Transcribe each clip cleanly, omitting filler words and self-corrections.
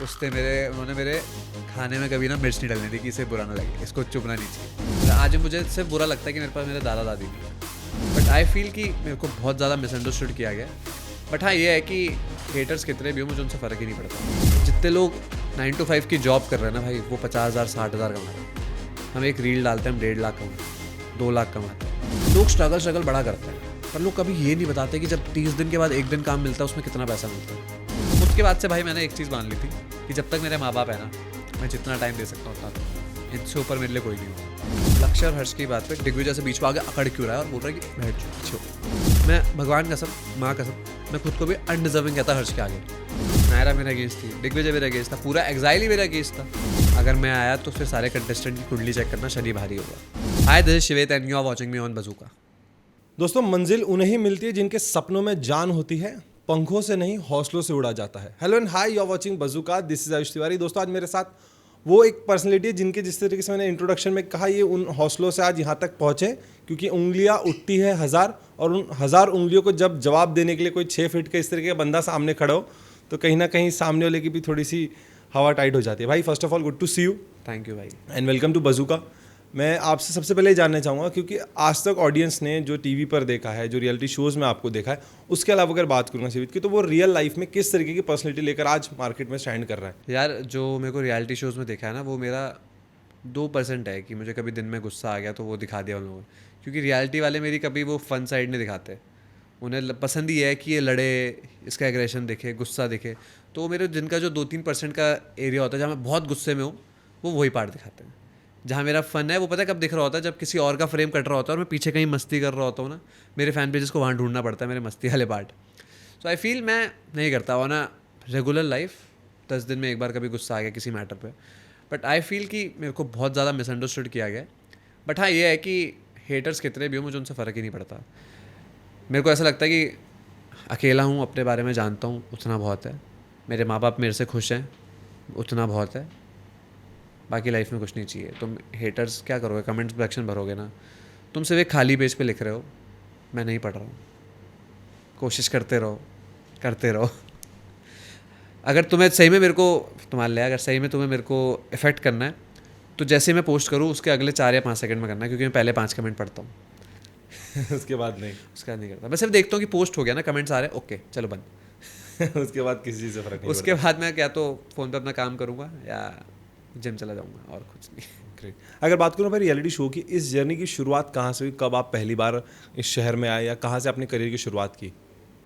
उसने उन्होंने मेरे खाने में कभी ना मिर्च नहीं डालनी थी कि इसे बुरा ना लगे, इसको चुभना नहीं चाहिए। आज मुझे इससे बुरा लगता है कि मेरे पास मेरे दादा दादी नहीं है, बट आई फील कि मेरे को बहुत ज़्यादा मिसअंडरस्टूड किया गया। बट हाँ, ये है कि हेटर्स कितने भी हो मुझे उनसे फ़र्क ही नहीं पड़ता। जितने लोग 9 to 5 की जॉब कर रहे हैं ना भाई, वो 50,000 60,000 कमा रहे हैं। हम एक रील डालते हैं, हम 1.5 लाख कमाते हैं, 2 लाख कमाते हैं। लोग स्ट्रगल बड़ा करते हैं, पर लोग कभी ये नहीं बताते कि जब 30 दिन के बाद एक दिन काम मिलता है उसमें कितना पैसा मिलता है। उसके बाद से भाई मैंने एक चीज़ मान ली थी कि जब तक मेरे माँ बाप है ना, मैं जितना टाइम दे सकता हूँ उतना दूँ। इनसे ऊपर मेरे लिए कोई नहीं होगा। लक्ष्य और हर्ष की बात पे दिग्विजय से बीच में आगे अकड़ क्यों रहा है और बोल रहा है कि बैठ पीछे हो। मैं भगवान कसम, माँ कसम, मैं खुद को भी अनडिजर्विंग कहता हर्ष के आगे। नायरा मेरा अगेंस्ट थी, दिग्विजय मेरा अगेंस्ट था, पूरा एग्जाइल ही मेरा अगेंस्ट था। अगर मैं आया तो फिर सारे कंटेस्टेंट की कुंडली चेक करना शनि भारी होगा। Hi, this is Shivet and you are watching me on Bazooka. दोस्तों, मंजिल उन्हें ही मिलती है जिनके सपनों में जान होती है, पंखों से नहीं हौसलों से उड़ा जाता है। Hello and hi, you are watching Bazooka, this is Ayush Tiwari. दोस्तों, आज मेरे साथ वो एक पर्सनैलिटी है जिनके जिस तरीके से मैंने इंट्रोडक्शन में कहा, ये उन हौसलों से आज यहाँ तक पहुँचे क्योंकि उंगलियाँ उठती है 1000, और उन 1000 उंगलियों को जब जवाब देने के लिए कोई 6 फीट का इस तरीके का बंदा सामने खड़ा हो तो कहीं ना कहीं सामने वाले की भी थोड़ी सी हवा टाइट हो जाती है। भाई, first of all good to see you. Thank you भाई एंड वेलकम टू बज़ूका। मैं आपसे सबसे पहले जानना चाहूँगा, क्योंकि आज तक ऑडियंस ने जो टीवी पर देखा है, जो रियलिटी शोज़ में आपको देखा है, उसके अलावा अगर बात करूँगा शिवित की, तो वो रियल लाइफ में किस तरीके की पर्सनैलिटी लेकर आज मार्केट में स्टैंड कर रहा है? यार, जो मेरे को रियलिटी शोज़ में देखा है ना, वो मेरा 2% है कि मुझे कभी दिन में गुस्सा आ गया तो वो दिखा दिया उन लोगों ने। क्योंकि रियलिटी वाले मेरी कभी वो फन साइड नहीं दिखाते। उन्हें पसंद ही है कि ये लड़े, इसका एग्रेशन दिखे, गुस्सा दिखे। तो मेरे जिनका जो 2-3% का एरिया होता है जहाँ मैं बहुत गुस्से में हूँ, वो वही पार्ट दिखाते हैं। जहाँ मेरा फन है वो पता है कब दिख रहा होता है, जब किसी और का फ्रेम कट रहा होता है और मैं पीछे कहीं मस्ती कर रहा होता हूँ ना, मेरे फैन पेजेस को वहाँ ढूंढना पड़ता है मेरे मस्ती वाले पार्ट। सो आई फील मैं नहीं करता हूँ ना रेगुलर लाइफ 10 दिन में एक बार कभी गुस्सा आ गया किसी मैटर पे। बट आई फील कि मेरे को बहुत ज़्यादा मिसअंडरस्टूड किया गया। बट हाँ, ये है कि हेटर्स कितने भी हो मुझे उनसे फ़र्क ही नहीं पड़ता। मेरे को ऐसा लगता है कि अकेला हूँ, अपने बारे में जानता हूँ, उतना बहुत है। मेरे माँ बाप मेरे से खुश हैं, उतना बहुत है। बाकी लाइफ में कुछ नहीं चाहिए। तुम हेटर्स क्या करोगे, कमेंट्स सेक्शन भरोगे ना। तुम सिर्फ एक खाली पेज पे लिख रहे हो, मैं नहीं पढ़ रहा हूँ। कोशिश करते रहो। अगर तुम्हें सही में मेरे को तुम्हारे लिए, अगर सही में तुम्हें मेरे को इफेक्ट करना है तो जैसे मैं पोस्ट करूँ उसके अगले 4 या 5 सेकंड में करना है, क्योंकि मैं पहले 5 कमेंट पढ़ता हूँ। उसके बाद नहीं। उसका नहीं करता। मैं सिर्फ देखता हूँ कि पोस्ट हो गया ना, कमेंट्स आ रहे हैं, ओके चलो बंद। उसके बाद किसी चीज़ से फर्क नहीं उसके बाद मैं क्या तो फ़ोन पे अपना काम करूँगा या जिम चला जाऊँगा, और कुछ नहीं। ग्रेट। अगर बात करूँ भाई रियलिटी शो की, इस जर्नी की शुरुआत कहाँ से हुई? कब आप पहली बार इस शहर में आए, या कहाँ से अपने करियर की शुरुआत की?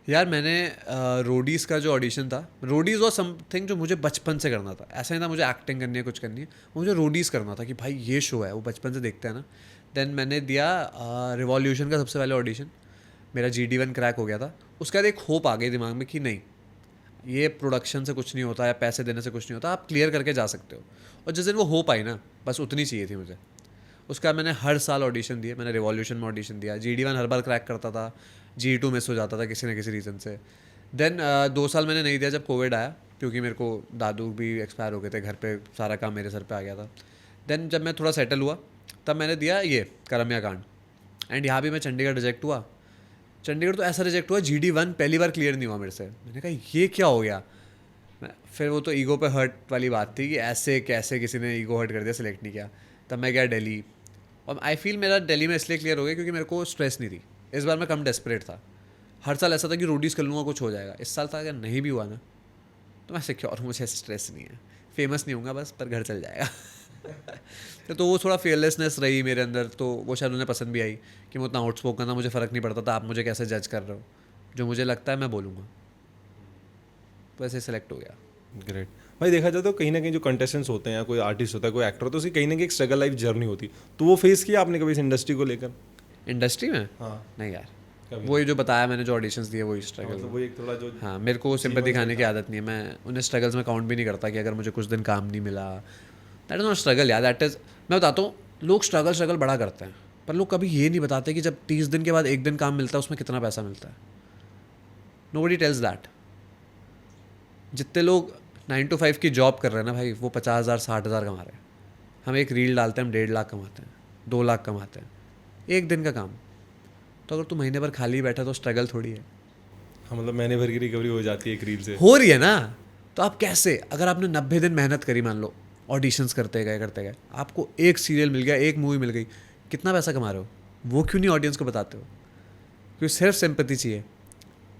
यार, मैंने रोडीज़ का जो ऑडिशन था, रोडीज़ वॉज समथिंग जो मुझे बचपन से करना था। ऐसा नहीं था मुझे एक्टिंग करनी है, कुछ करनी है, मुझे रोडीज़ करना था कि भाई ये शो है, वो बचपन से देखते हैं ना। देन मैंने दिया रिवॉल्यूशन का सबसे पहले ऑडिशन, मेरा GD1 क्रैक हो गया था। उसके बाद एक होप आ गई दिमाग में कि नहीं, ये प्रोडक्शन से कुछ नहीं होता या पैसे देने से कुछ नहीं होता, आप क्लियर करके जा सकते हो। और जिस दिन वो होप आई ना, बस उतनी चाहिए थी मुझे। उसका मैंने हर साल ऑडिशन दिए। मैंने रिवॉल्यूशन में ऑडिशन दिया, GD1 हर बार क्रैक करता था, G2 मिस हो जाता था किसी न किसी रीज़न से। देन 2 साल मैंने नहीं दिया जब कोविड आया, क्योंकि मेरे को दादू भी एक्सपायर हो गए थे, घर पे सारा काम मेरे सर पे आ गया था। देन जब मैं थोड़ा सेटल हुआ तब मैंने दिया ये करमिया कांड। एंड यहाँ भी मैं चंडीगढ़ रिजेक्ट हुआ। चंडीगढ़ तो ऐसा रिजेक्ट हुआ, GD1 पहली बार क्लियर नहीं हुआ मेरे से। मैंने कहा ये क्या हो गया। फिर वो तो ईगो पे हर्ट वाली बात थी कि ऐसे कैसे किसी ने ईगो हर्ट कर दिया, सिलेक्ट नहीं किया। तब मैं गया दिल्ली, और आई फील मेरा दिल्ली में इसलिए क्लियर हो गया क्योंकि मेरे को स्ट्रेस नहीं थी। इस बार मैं कम डेस्परेट था। हर साल ऐसा था कि रोडीज़ कर लूँगा कुछ हो जाएगा। इस साल था अगर नहीं भी हुआ ना तो मैं सिक्योर हूँ, मुझे ऐसे स्ट्रेस नहीं है। फेमस नहीं होऊंगा बस, पर घर चल जाएगा। तो वो थोड़ा फेयरलेसनेस रही मेरे अंदर, तो वो शायद उन्हें पसंद भी आई कि मैं उतना आउटस्पोकन था, मुझे फ़र्क नहीं पड़ता था आप मुझे कैसे जज कर रहे हो, जो मुझे लगता है मैं बोलूँगा। तो ऐसे सेलेक्ट हो गया। ग्रेट। भाई, देखा जाए तो कहीं ना कहीं जो कंटेस्टेंट्स होते हैं, कोई आर्टिस्ट होता है, कोई एक्टर होता है, उसकी कहीं ना कहीं एक स्ट्रगल लाइफ जर्नी होती, तो वो फेस किया आपने कभी इस इंडस्ट्री को लेकर? इंडस्ट्री में हाँ। नहीं यार, कभी? वही जो बताया मैंने, जो ऑडिशंस दिए वही स्ट्रगल। मतलब वो एक थोड़ा जो हाँ, मेरे को सिंपैथी दिखाने की आदत नहीं है। मैं उन्हें स्ट्रगल्स में काउंट भी नहीं करता कि अगर मुझे कुछ दिन काम नहीं मिला, दैट इज़ नॉट स्ट्रगल यार, दैट इज़। मैं बताता हूँ, लोग स्ट्रगल बड़ा करते हैं, पर लोग कभी ये नहीं बताते कि जब 30 दिन के बाद एक दिन काम मिलता है उसमें कितना पैसा मिलता है। Nobody tells that. जितने लोग 9 to 5 की जॉब कर रहे हैं ना भाई, वो 50,000 60,000 कमा रहे हैं। हम एक रील डालते हैं, हम 1.5 लाख कमाते हैं, 2 लाख कमाते हैं, एक दिन का काम। तो अगर तू महीने भर खाली बैठा तो स्ट्रगल थोड़ी है। हाँ, मतलब महीने भर की रिकवरी हो जाती है एक रील से। हो रही है ना, तो आप कैसे, अगर आपने 90 दिन मेहनत करी मान लो, ऑडिशंस करते गए, आपको एक सीरियल मिल गया, एक मूवी मिल गई, कितना पैसा कमा रहे हो, वो क्यों नहीं ऑडियंस को बताते हो? क्योंकि सिर्फ सिंपैथी चाहिए,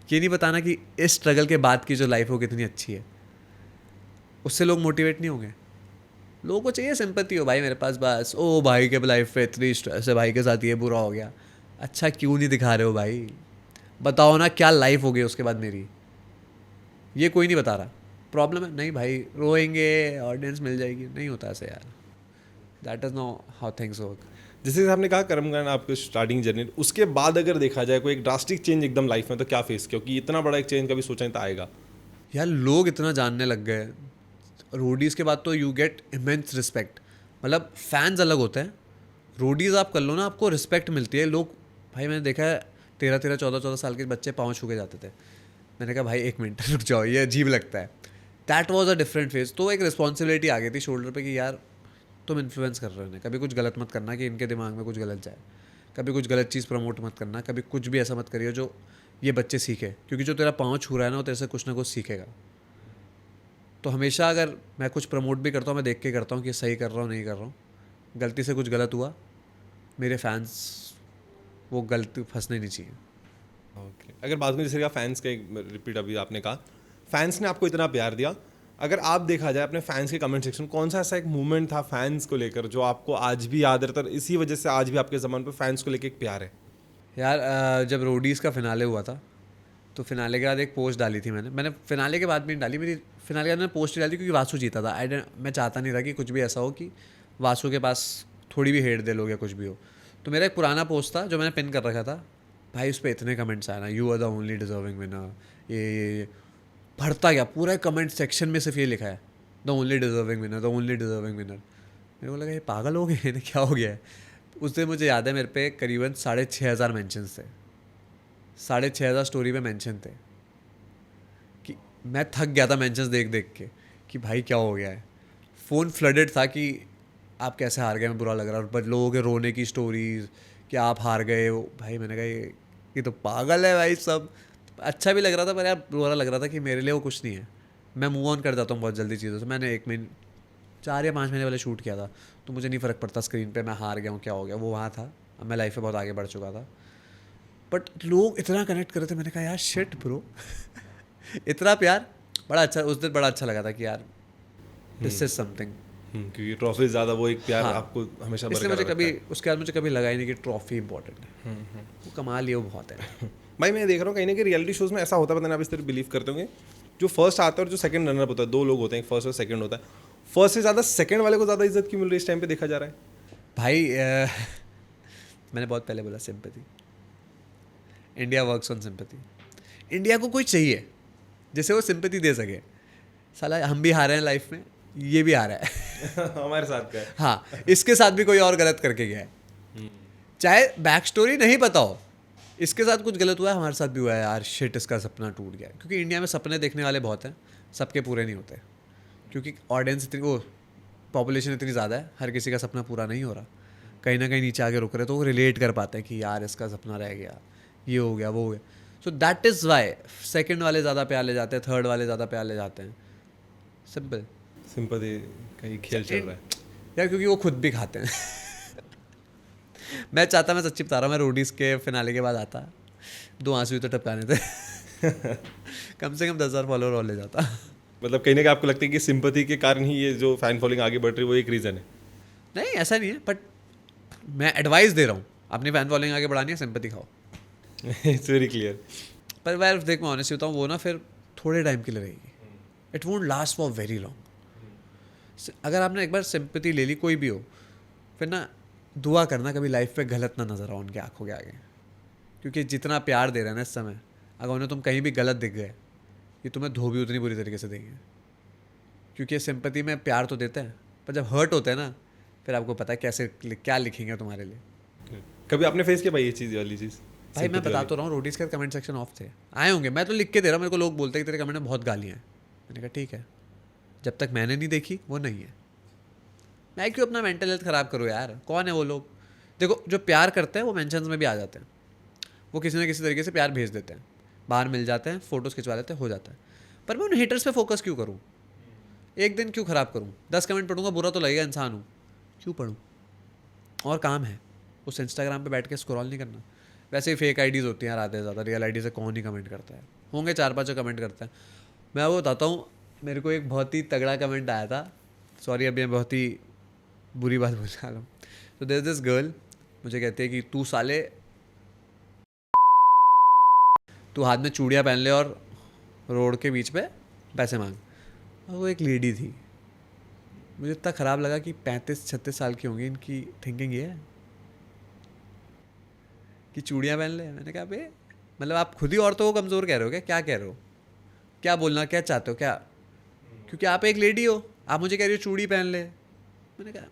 ये नहीं बताना कि इस स्ट्रगल के बाद की जो लाइफ हो कितनी अच्छी है। उससे लोग मोटिवेट नहीं होंगे। लोगों को चाहिए सिंपैथी हो, भाई मेरे पास बस, ओ भाई के लाइफ में इतनी स्ट्रेस है, भाई के साथ ये बुरा हो गया। अच्छा क्यों नहीं दिखा रहे हो भाई? बताओ ना क्या लाइफ हो गई उसके बाद मेरी, ये कोई नहीं बता रहा। प्रॉब्लम है नहीं भाई, रोएंगे, ऑडियंस मिल जाएगी, नहीं होता ऐसे यार। That is know how things work. जैसे कि आपने कहा कर्मकांड आपके स्टार्टिंग जर्नी, उसके बाद अगर देखा जाए कोई एक ड्रास्टिक चेंज एकदम लाइफ में, तो क्या फेस, क्योंकि इतना बड़ा एक चेंज कभी सोचा नहीं था आएगा। यार लोग इतना जानने लग गए, रोडीज़ के बाद तो यू गेट इमेंस रिस्पेक्ट। मतलब फैंस अलग होते हैं, रोडीज़ आप कर लो ना, आपको रिस्पेक्ट मिलती है। लोग, भाई मैंने देखा है 13-13, 14-14 साल के बच्चे पाँव छू के जाते थे। मैंने कहा भाई एक मिनट रुक जाओ, ये अजीब लगता है। That was a different phase. तो एक रिस्पॉन्सिबिलिटी आ गई थी शोल्डर पे कि यार तुम इन्फ्लुएंस कर रहे हो, कभी कुछ गलत मत करना कि इनके दिमाग में कुछ गलत जाए, कभी कुछ गलत चीज़ प्रमोट मत करना, कभी कुछ भी ऐसा मत करिए जो ये बच्चे सीखे, क्योंकि जो तेरा पाँव छू रहा है ना वो तेरे से कुछ ना कुछ सीखेगा। तो हमेशा अगर मैं कुछ प्रमोट भी करता हूँ, मैं देख के करता हूँ कि सही कर रहा हूँ नहीं कर रहा हूँ। गलती से कुछ गलत हुआ, मेरे फैंस वो गलती फंसने नहीं चाहिए। ओके, अगर बात करें जैसे कि फैंस का, एक रिपीट अभी आपने कहा फैंस ने आपको इतना प्यार दिया, अगर आप देखा जाए अपने फैंस के कमेंट सेक्शन, कौन सा ऐसा एक मूवमेंट था फैंस को लेकर जो आपको आज भी याद रहता है, इसी वजह से आज भी आपके ज़माने पे फैंस को लेकर एक प्यार है? यार जब रोडीज़ का फिनाले हुआ था, तो फिनाले के बाद एक पोस्ट डाली थी मैंने फिनाले के बाद भी नहीं डाली, मेरी फिनाले के बाद मैंने पोस्ट डाली क्योंकि वासु जीता था। मैं चाहता नहीं था कि कुछ भी ऐसा हो कि वासु के पास थोड़ी भी हेट दे लोग या कुछ भी हो। तो मेरा एक पुराना पोस्ट था जो मैंने पिन कर रखा था, भाई उस पर इतने कमेंट्स आए ना, you are the only deserving winner, ये भरता गया पूरा कमेंट सेक्शन में, सिर्फ ये लिखा है the only deserving winner, the only deserving winner. मेरे को लगा ये पागल हो गए हैं, क्या हो गया है। उस दिन मुझे याद है मेरे पे करीबन 6,500 मेंशंस थे, 6,500 स्टोरी पे मेंशन थे, कि मैं थक गया था मेंशंस देख देख के कि भाई क्या हो गया है। फ़ोन फ्लडेड था कि आप कैसे हार गए, मैं बुरा लग रहा है, बट लोगों के रोने की स्टोरीज कि आप हार गए हो। भाई मैंने कहा ये तो पागल है भाई सब। अच्छा भी लग रहा था पर यार बुरा लग रहा था कि मेरे लिए वो कुछ नहीं है। मैं मूव ऑन कर जाता हूँ बहुत जल्दी चीज़ों से। मैंने 1 महीने 4 या 5 महीने पहले शूट किया था, तो मुझे नहीं फ़र्क पड़ता स्क्रीन पे मैं हार गया हूँ क्या हो गया, वो वहाँ था। अब मैं लाइफ में बहुत आगे बढ़ चुका था, बट लोग इतना कनेक्ट कर रहे थे। मैंने कहा यार शिट ब्रो इतना प्यार, बड़ा अच्छा उस दिन, बड़ा अच्छा लगा था कि यार दिस इज समथिंग। क्योंकि ट्रॉफी ज़्यादा वो एक प्यार हाँ, आपको हमेशा इसलिए बरकरार मुझे कभी रखता उसके बाद मुझे कभी लगा ही नहीं कि ट्रॉफी इंपॉर्टेंट है। वो कमा लिया वो बहुत है। है। भाई मैं देख रहा हूँ कहीं ना कहीं रियलिटी शोज़ में ऐसा होता है, पता नहीं आप इस तरह बिलीव करते होंगे, जो फर्स्ट आता है और जो सेकंड रनर होता है, 2 लोग होते हैं, एक फर्स्ट और सेकंड होता है, फर्स्ट से ज़्यादा सेकंड वाले को ज़्यादा इज्जत क्यों मिल रही है इस टाइम पे देखा जा रहा है? भाई मैंने बहुत पहले बोला sympathy, India works on sympathy. India को कोई चाहिए जिसे वो सिंपैथी दे सके। साला हम भी हारे हैं लाइफ में, ये भी हारा है हमारे साथ का है। हाँ, इसके साथ भी कोई और गलत करके गया है, चाहे बैक स्टोरी नहीं पता हो, इसके साथ कुछ गलत हुआ है, हमारे साथ भी हुआ है यार, शिट इसका सपना टूट गया। क्योंकि इंडिया में सपने देखने वाले बहुत हैं, सबके पूरे नहीं होते, क्योंकि ऑडियंस इतनी, वो पॉपुलेशन इतनी ज़्यादा है, हर किसी का सपना पूरा नहीं हो रहा, कहीं ना कहीं नीचे आके रुक रहे, तो वो रिलेट कर पाते हैं कि यार इसका सपना रह गया, ये हो गया, वो हो गया। So that is why second वाले ज़्यादा प्यार ले जाते हैं, थर्ड वाले ज़्यादा प्यार ले जाते हैं। सिंपल सिंपैथी का ही खेल चल रहा है यार, क्योंकि वो खुद भी खाते हैं मैं चाहता, मैं सच्ची बता रहा हूँ, मैं रोडीज़ के फिनाले के बाद आता, 2 आंसू तो टपकाने थे कम से कम 10,000 फॉलोअर और ले जाता। मतलब कहीं ना कहीं आपको लगता है कि सिंपैथी के कारण ही ये जो फैन फॉलोइंग आगे बढ़ रही है वो एक रीज़न है? नहीं ऐसा नहीं है, बट मैं एडवाइस दे रहा हूँ, अपनी फैन फॉलोइंग आगे बढ़ानी है, सिंपैथी खाओ। It's very clear. पर मैं देख, मैं ऑनेस्ट होता हूँ, वो ना फिर थोड़े टाइम के लिए रहेगी, it won't last for very long. अगर आपने एक बार सिंपैथी ले ली कोई भी हो, फिर ना दुआ करना कभी लाइफ पे गलत ना नजर आओ उनके आंखों के आगे, क्योंकि जितना प्यार दे रहे हैं ना इस समय, अगर उन्हें तुम कहीं भी गलत दिख गए, ये तुम्हें धो भी उतनी बुरी तरीके से देंगे। क्योंकि सिंपैथी में प्यार तो देते हैं, पर जब हर्ट होते हैं ना, फिर आपको पता है कैसे क्या लिखेंगे तुम्हारे लिए। कभी आपने फेस किया भाई ये चीज़ वाली चीज़? भाई मैं बता तो रहा हूँ, रोडीज़ का कमेंट सेक्शन ऑफ थे, आए होंगे, मैं तो लिख के दे रहा हूँ, मेरे को लोग बोलते हैं कि तेरे कमेंट में बहुत गालियाँ हैं। मैंने कहा ठीक है, जब तक मैंने नहीं देखी वो नहीं है, मैं क्यों अपना मेंटल हेल्थ ख़राब करूँ यार। कौन है वो लोग? देखो जो प्यार करते हैं वो मेंशंस में भी आ जाते हैं, वो किसी ना किसी तरीके से प्यार भेज देते हैं, बाहर मिल जाते हैं, फ़ोटोज़ खिंचवा लेते हैं, हो जाता है। पर मैं उन हेटर्स पे फोकस क्यों करूँ? एक दिन क्यों ख़राब करूँ? 10 कमेंट पढ़ूंगा, बुरा तो लगेगा, इंसान हूँ, क्यों पढ़ूँ? और काम है, उस इंस्टाग्राम पे बैठ के स्क्रॉल नहीं करना। वैसे ही फेक आईडीज़ होती हैं यार आधे से ज़्यादा, रियल आईडी से कौन ही कमेंट करता है? होंगे 4-5 जो कमेंट करते हैं। मैं वो बताता हूँ, मेरे को एक बहुत ही तगड़ा कमेंट आया था, सॉरी अभी मैं बहुत ही बुरी बात बोल रहा हूँ। तो देयर दिस गर्ल मुझे कहती है कि तू साले, तू हाथ में चूड़ियाँ पहन ले और रोड के बीच पे पैसे मांग। और वो एक लेडी थी। मुझे इतना ख़राब लगा कि 35-36 साल की होंगी, इनकी थिंकिंग ये है कि चूड़ियाँ पहन ले। मैंने कहा बे, मतलब आप खुद ही औरतों को कमज़ोर कह रहे हो क्या? क्या कह रहे हो? क्या बोलना क्या चाहते हो क्या? क्योंकि आप एक लेडी हो, आप मुझे कह रही हो चूड़ी पहन ले। मैंने कहा,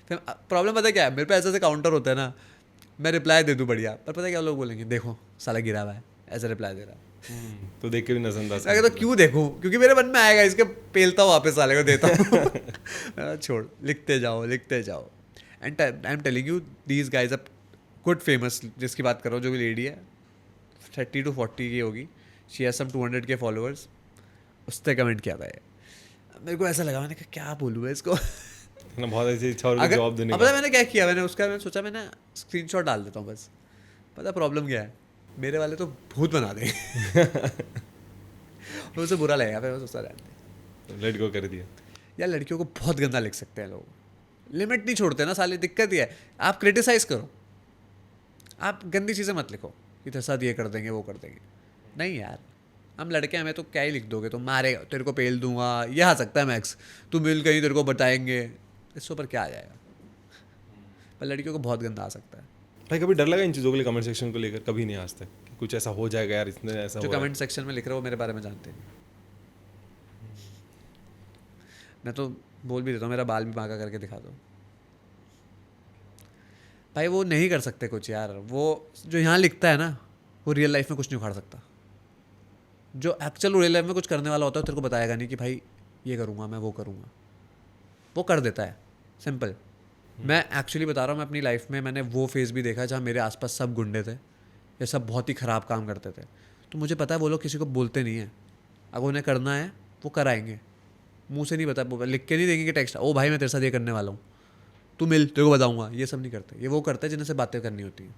फिर प्रॉब्लम पता है क्या है, मेरे पे ऐसे ऐसे काउंटर होता है ना, मैं रिप्लाई दे दूँ बढ़िया, पर पता है क्या लोग बोलेंगे, देखो साला गिरा हुआ है, ऐसे रिप्लाई दे रहा है। तो देख के भी नजरअंदाज मैं कहता क्यों देखूं, क्योंकि मेरे मन में आएगा इसके, पेलता हूँ वापस साले को देता हूँ। छोड़, लिखते जाओ लिखते जाओ। And I am telling you these guys a good famous, जिसकी बात कर रहा हूँ, जो भी लेडी है 30 to 40 की होगी, शी हैज सम 200 के फॉलोअर्स, उसने कमेंट किया था ये। मेरे को ऐसा लगा, मैंने कहा क्या बोलूँ इसको। ना, बहुत ऐसी इच्छा और अगर जवाब देने अब का। पता है मैंने क्या किया, मैंने सोचा मैंने स्क्रीनशॉट डाल देता हूँ बस। पता प्रॉब्लम क्या है, मेरे वाले तो भूत बना देंगे। तो उसे बुरा लगेगा, फिर मैं सोचता रहता लेट गो कर दिया। यार लड़कियों को बहुत गंदा लिख सकते हैं लोग, लिमिट नहीं छोड़ते ना साले, दिक्कत ही है। आप क्रिटिसाइज करो, आप गंदी चीज़ें मत लिखो कि तेरे साथ ये कर देंगे वो कर देंगे। नहीं यार, हम लड़के हमें तो क्या ही लिख दोगे, तो मारेगा, तेरे को पेल दूंगा, ये आ सकता है मैक्स, तू मिल कहीं तेरे को बताएंगे, इसके ऊपर क्या आ जाएगा। पर लड़कियों को बहुत गंदा आ सकता है। भाई कभी डर लगा इन चीज़ों के लिए, कमेंट सेक्शन को लेकर? कभी नहीं आज तक कि कुछ ऐसा हो जाएगा यार, इसने ऐसा जो हो रहा है। कमेंट सेक्शन में लिख रहे हो वो मेरे बारे में जानते हैं। मैं तो बोल भी देता हूँ, मेरा बाल भी बांका करके दिखा दो भाई, वो नहीं कर सकते कुछ यार। वो जो यहाँ लिखता है ना, वो रियल लाइफ में कुछ नहीं उखाड़ सकता। जो एक्चुअल रियल लाइफ में कुछ करने वाला होता है, तेरे को बताएगा नहीं कि भाई ये करूँगा मैं, वो करूँगा, वो कर देता है, सिंपल। मैं एक्चुअली बता रहा हूँ, मैं अपनी लाइफ में मैंने वो फेज़ भी देखा जहाँ मेरे आसपास सब गुंडे थे, ये सब बहुत ही ख़राब काम करते थे। तो मुझे पता है वो लोग किसी को बोलते नहीं हैं, अगर उन्हें करना है वो कराएंगे, मुंह से नहीं बता, लिख के नहीं देंगे कि टेक्स्ट, ओ भाई मैं तेरे साथ ये करने वाला हूँ, तू मिल तेरे को बताऊँगा। ये सब नहीं करते, ये वो करते हैं जिनसे बातें करनी होती हैं,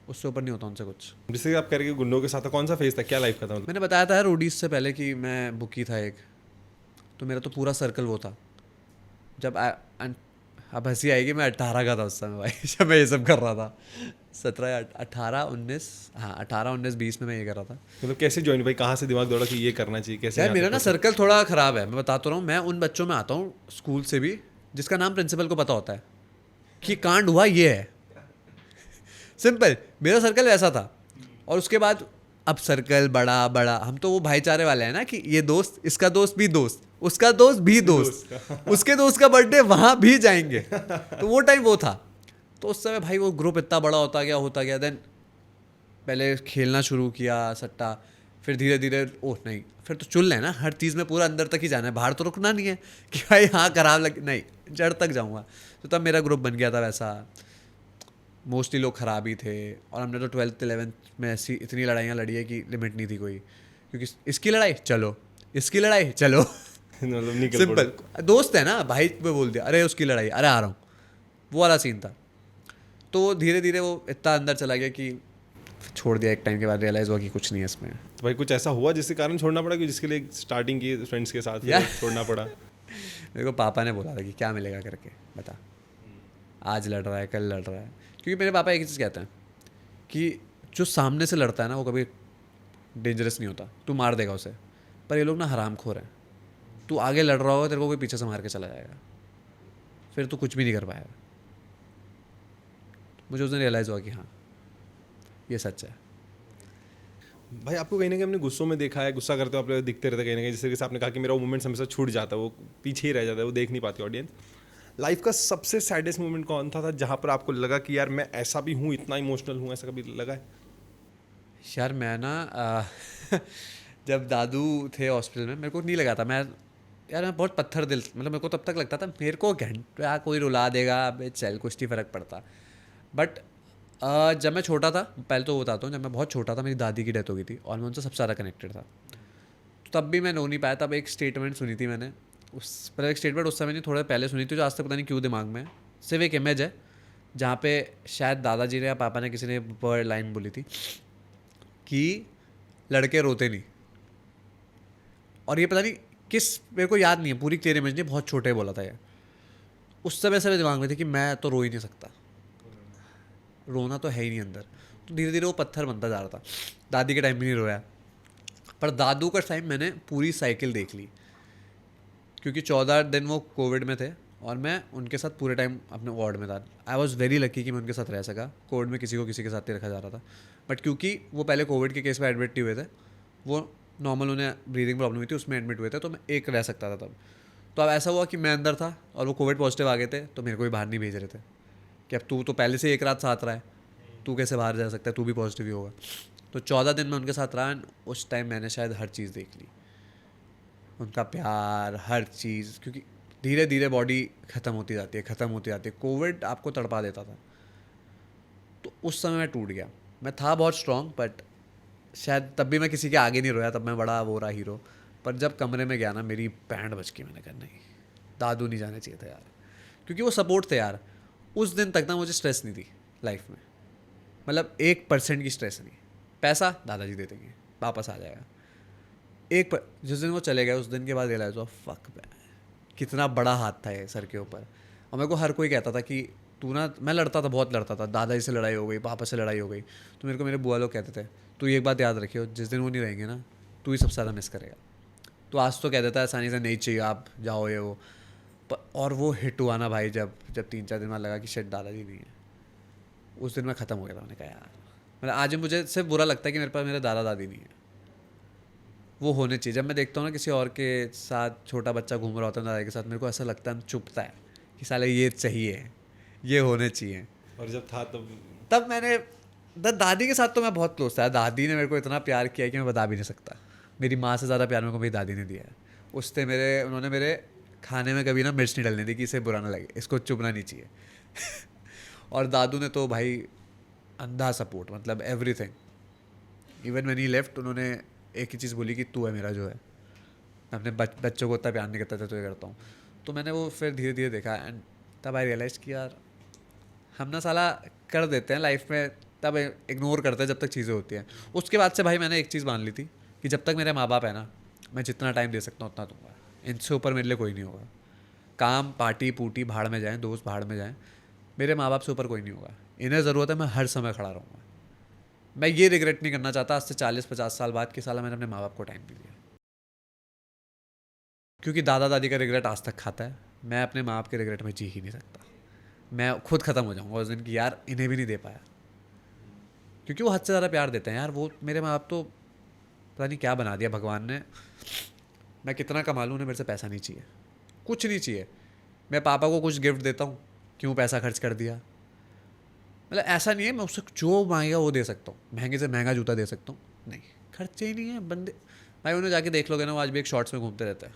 उससे ऊपर नहीं होता उनसे कुछ। जैसे कि आप कह रहे हैं कि गुंडों के साथ था, कौन सा फेज था, क्या लाइफ का था मतलब? मैंने बताया था रोडीज से पहले कि मैं बुकी था एक, तो मेरा तो पूरा सर्कल वो था। जब अब हंसी आएगी, मैं 18 का था उस समय भाई, जब मैं ये सब कर रहा था। 17, 18, 19, हाँ 18, 19, 20 में मैं ये कर रहा था। मतलब कैसे ज्वाइन भाई, कहाँ से दिमाग दौड़ा कि ये करना चाहिए, कैसे? यार यहाँ मेरा तक ना पहुंचे? सर्कल थोड़ा ख़राब है, मैं बताता रहा हूँ। मैं उन बच्चों में आता हूँ स्कूल से भी जिसका नाम प्रिंसिपल को पता होता है कि कांड हुआ ये है, सिंपल। मेरा सर्कल वैसा था। और उसके बाद अब सर्कल बड़ा बड़ा, हम तो वो भाईचारे वाले हैं ना कि ये दोस्त, इसका दोस्त भी दोस्त, उसका दोस्त भी दोस्त, उसके दोस्त का बर्थडे वहाँ भी जाएंगे। तो वो टाइम वो था। तो उस समय भाई वो ग्रुप इतना बड़ा होता गया। देन पहले खेलना शुरू किया सट्टा, फिर धीरे धीरे ओह नहीं, फिर तो चुल है ना, हर चीज़ में पूरा अंदर तक ही जाना है, बाहर तो रुकना नहीं है कि भाई हाँ खराब लग, नहीं जड़ तक जाऊँगा। तो तब मेरा ग्रुप बन गया था वैसा, मोस्टली लोग ख़राब ही थे। और हमने तो 12th 11th में ऐसी इतनी लड़ाइयाँ लड़ी है कि लिमिट नहीं थी कोई, क्योंकि इसकी लड़ाई चलो, इसकी लड़ाई चलो। मतलब निकल सिंपल, दोस्त है ना भाई, पे बोल दिया अरे उसकी लड़ाई, अरे आ रहा हूँ, वो वाला सीन था। तो धीरे धीरे वो इतना अंदर चला गया कि छोड़ दिया। एक टाइम के बाद रियलाइज़ हुआ कि कुछ नहीं है इसमें। तो भाई कुछ ऐसा हुआ जिसके कारण छोड़ना पड़ा, कि जिसके लिए स्टार्टिंग की फ्रेंड्स के साथ फिर यार। छोड़ना पड़ा? मेरे को पापा ने बोला था कि क्या मिलेगा करके बता, आज लड़ रहा है कल लड़ रहा है। क्योंकि मेरे पापा एक ही चीज़ कहते हैं कि जो सामने से लड़ता है ना वो कभी डेंजरस नहीं होता, तू मार देगा उसे। पर ये लोग ना हरामखोर हैं, तू आगे लड़ रहा होगा, तेरे को कोई पीछे से मार के चला जाएगा, फिर तू कुछ भी नहीं कर पाएगा। मुझे उस दिन रियलाइज़ हुआ कि हाँ ये सच है। भाई आपको कहीं ना कहीं अपने गुस्सों में देखा है, गुस्सा करते हो आप दिखते रहते कहीं ना कहीं, जैसे कि आपने कहा कि मेरा वो मोमेंट हमेशा छूट जाता है, वो पीछे ही रह जाता है, वो देख नहीं पाती ऑडियंस। लाइफ का सबसे सैडेस्ट मोमेंट कौन था जहाँ पर आपको लगा कि यार मैं ऐसा भी हूँ, इतना इमोशनल हूँ, ऐसा कभी लगा है? यार मैं ना जब दादू थे हॉस्पिटल में, मेरे को नहीं लगा था, मैं बहुत पत्थर दिल, मतलब मेरे को तब तक लगता था मेरे को घंटा कोई रुला देगा, अबे चल कुछ नहीं फ़र्क पड़ता। बट जब मैं छोटा था, पहले तो बताता हूँ, जब मैं बहुत छोटा था मेरी दादी की डेथ हो गई थी और मैं उनसे सबसे ज़्यादा कनेक्टेड था। तब भी मैं नो नहीं पाया। तब एक स्टेटमेंट सुनी थी मैंने, उस पर एक स्टेटमेंट उस समय नहीं, थोड़ा पहले सुनी थी, जो आज तक पता नहीं क्यों दिमाग में है। सिर्फ एक इमेज है जहाँ पे शायद दादाजी ने या पापा ने किसी ने वर्ड लाइन बोली थी कि लड़के रोते नहीं। और ये पता नहीं किस, मेरे को याद नहीं है पूरी क्लियर इमेज नहीं, बहुत छोटे बोला था ये। उस समय से मेरे दिमाग में थी कि मैं तो रो ही नहीं सकता, रोना तो है ही नहीं अंदर। तो धीरे धीरे वो पत्थर बनता जा रहा था। दादी के टाइम भी नहीं रोया, पर दादू का टाइम मैंने पूरी साइकिल देख ली, क्योंकि 14 दिन वो कोविड में थे और मैं उनके साथ पूरे टाइम अपने वार्ड में था। आई वॉज वेरी लकी कि मैं उनके साथ रह सका। कोविड में किसी को किसी के साथ ही रखा जा रहा था, बट क्योंकि वो पहले कोविड के केस में एडमिट नहीं हुए थे, वो नॉर्मल उन्हें ब्रीदिंग प्रॉब्लम हुई थी उसमें एडमिट हुए थे, तो मैं एक रह सकता था तब। तो अब ऐसा हुआ कि मैं अंदर था और वो कोविड पॉजिटिव आ गए थे, तो मेरे को भी बाहर नहीं भेज रहे थे कि अब तू तो पहले से एक रात साथ रहा है, तू कैसे बाहर जा सकता है, तू भी पॉजिटिव ही होगा। तो 14 दिन में उनके साथ रहा एंड उस टाइम मैंने शायद हर चीज़ देख ली, उनका प्यार, हर चीज़। क्योंकि धीरे धीरे बॉडी ख़त्म होती जाती है, ख़त्म होती जाती है। कोविड आपको तड़पा देता था, तो उस समय मैं टूट गया। मैं था बहुत स्ट्रॉन्ग, बट शायद तब भी मैं किसी के आगे नहीं रोया, तब मैं बड़ा वो रहा हीरो। पर जब कमरे में गया ना, मेरी बैंड बज गई। मैंने कहा नहीं, दादू नहीं जाने चाहिए था यार, क्योंकि वो सपोर्ट थे यार। उस दिन तक ना मुझे स्ट्रेस नहीं थी लाइफ में, मतलब 1% की स्ट्रेस नहीं। पैसा दादाजी दे देंगे, वापस आ जाएगा। जिस दिन वो चले गए उस दिन के बाद रियलाइज हुआ, फक कितना बड़ा हाथ था ये सर के ऊपर। और मेरे को हर कोई कहता था कि तू ना, मैं लड़ता था, बहुत लड़ता था, दादाजी से लड़ाई हो गई, पापा से लड़ाई हो गई, तो मेरे को मेरे बुआ लोग कहते थे तू एक बात याद रखियो, जिस दिन वो नहीं रहेंगे ना, तू ही सबसे ज़्यादा मिस करेगा। तो आज तो कह देता है आसानी से नहीं चाहिए आप जाओ ये वो, और वो हिट हुआ ना भाई, जब 3-4 दिन बाद लगा कि शायद दादाजी नहीं है, उस दिन मैं ख़त्म हो गया था। मैंने कहा यार, मतलब आज मुझे सिर्फ बुरा लगता है कि मेरे पास मेरे दादा दादी नहीं है। वो होने चाहिए। जब मैं देखता हूँ ना किसी और के साथ छोटा बच्चा घूम रहा होता है दादा के साथ, मेरे को ऐसा लगता है, चुभता है कि साले ये चाहिए, ये होने चाहिए। और जब था तब मैंने दादी के साथ तो मैं बहुत क्लोज था। दादी ने मेरे को इतना प्यार किया कि मैं बता भी नहीं सकता। मेरी माँ से ज़्यादा प्यार मेरे को मेरी दादी ने दिया है। उससे उन्होंने मेरे खाने में कभी ना मिर्च नहीं डलने दी कि इसे बुरा ना लगे, इसको चुभना नहीं चाहिए। और दादू ने तो भाई अंधा सपोर्ट, मतलब everything. Even when he left, उन्होंने एक ही चीज़ बोली कि तू है मेरा जो है। मैं अपने बच्चों को उतना प्यार नहीं करता था तो ये करता हूँ। तो मैंने वो फिर धीरे धीरे देखा एंड तब आई रियलाइज़ कि यार हम ना साला कर देते हैं लाइफ में, तब इग्नोर करते हैं जब तक चीज़ें होती हैं। उसके बाद से भाई मैंने एक चीज़ मान ली थी कि जब तक मेरे माँ बाप है ना, मैं जितना टाइम दे सकता हूँ उतना दूंगा। इनसे ऊपर मेरे लिए कोई नहीं होगा। काम पार्टी पूटी भाड़ में जाएँ, दोस्त भाड़ में जाएँ, मेरे माँ बाप से ऊपर कोई नहीं होगा। इन्हें ज़रूरत है, मैं हर समय खड़ा रहूँगा। मैं ये रिग्रेट नहीं करना चाहता आज से 40-50 साल बाद कि साला मैंने अपने माँ बाप को टाइम नहीं दिया, क्योंकि दादा दादी का रिग्रेट आज तक खाता है। मैं अपने माँ बाप के रिग्रेट में जी ही नहीं सकता। मैं खुद ख़त्म हो जाऊँगा उस दिन की, यार इन्हें भी नहीं दे पाया, क्योंकि वो हद से ज़्यादा प्यार देते हैं यार। वो मेरे माँ बाप तो पता नहीं क्या बना दिया भगवान ने। मैं कितना कमा लूँ, उन्हें मेरे से पैसा नहीं चाहिए, कुछ नहीं चाहिए। मैं पापा को कुछ गिफ्ट देता हूँ, क्यों पैसा खर्च कर दिया। मतलब ऐसा नहीं है, मैं उससे जो मांगेगा वो दे सकता हूँ, महंगे से महंगा जूता दे सकता हूँ, नहीं खर्चे ही नहीं है बंदे। भाई उन्हें जाके देख लोगे ना, वो आज भी एक शॉर्ट्स में घूमते रहता है।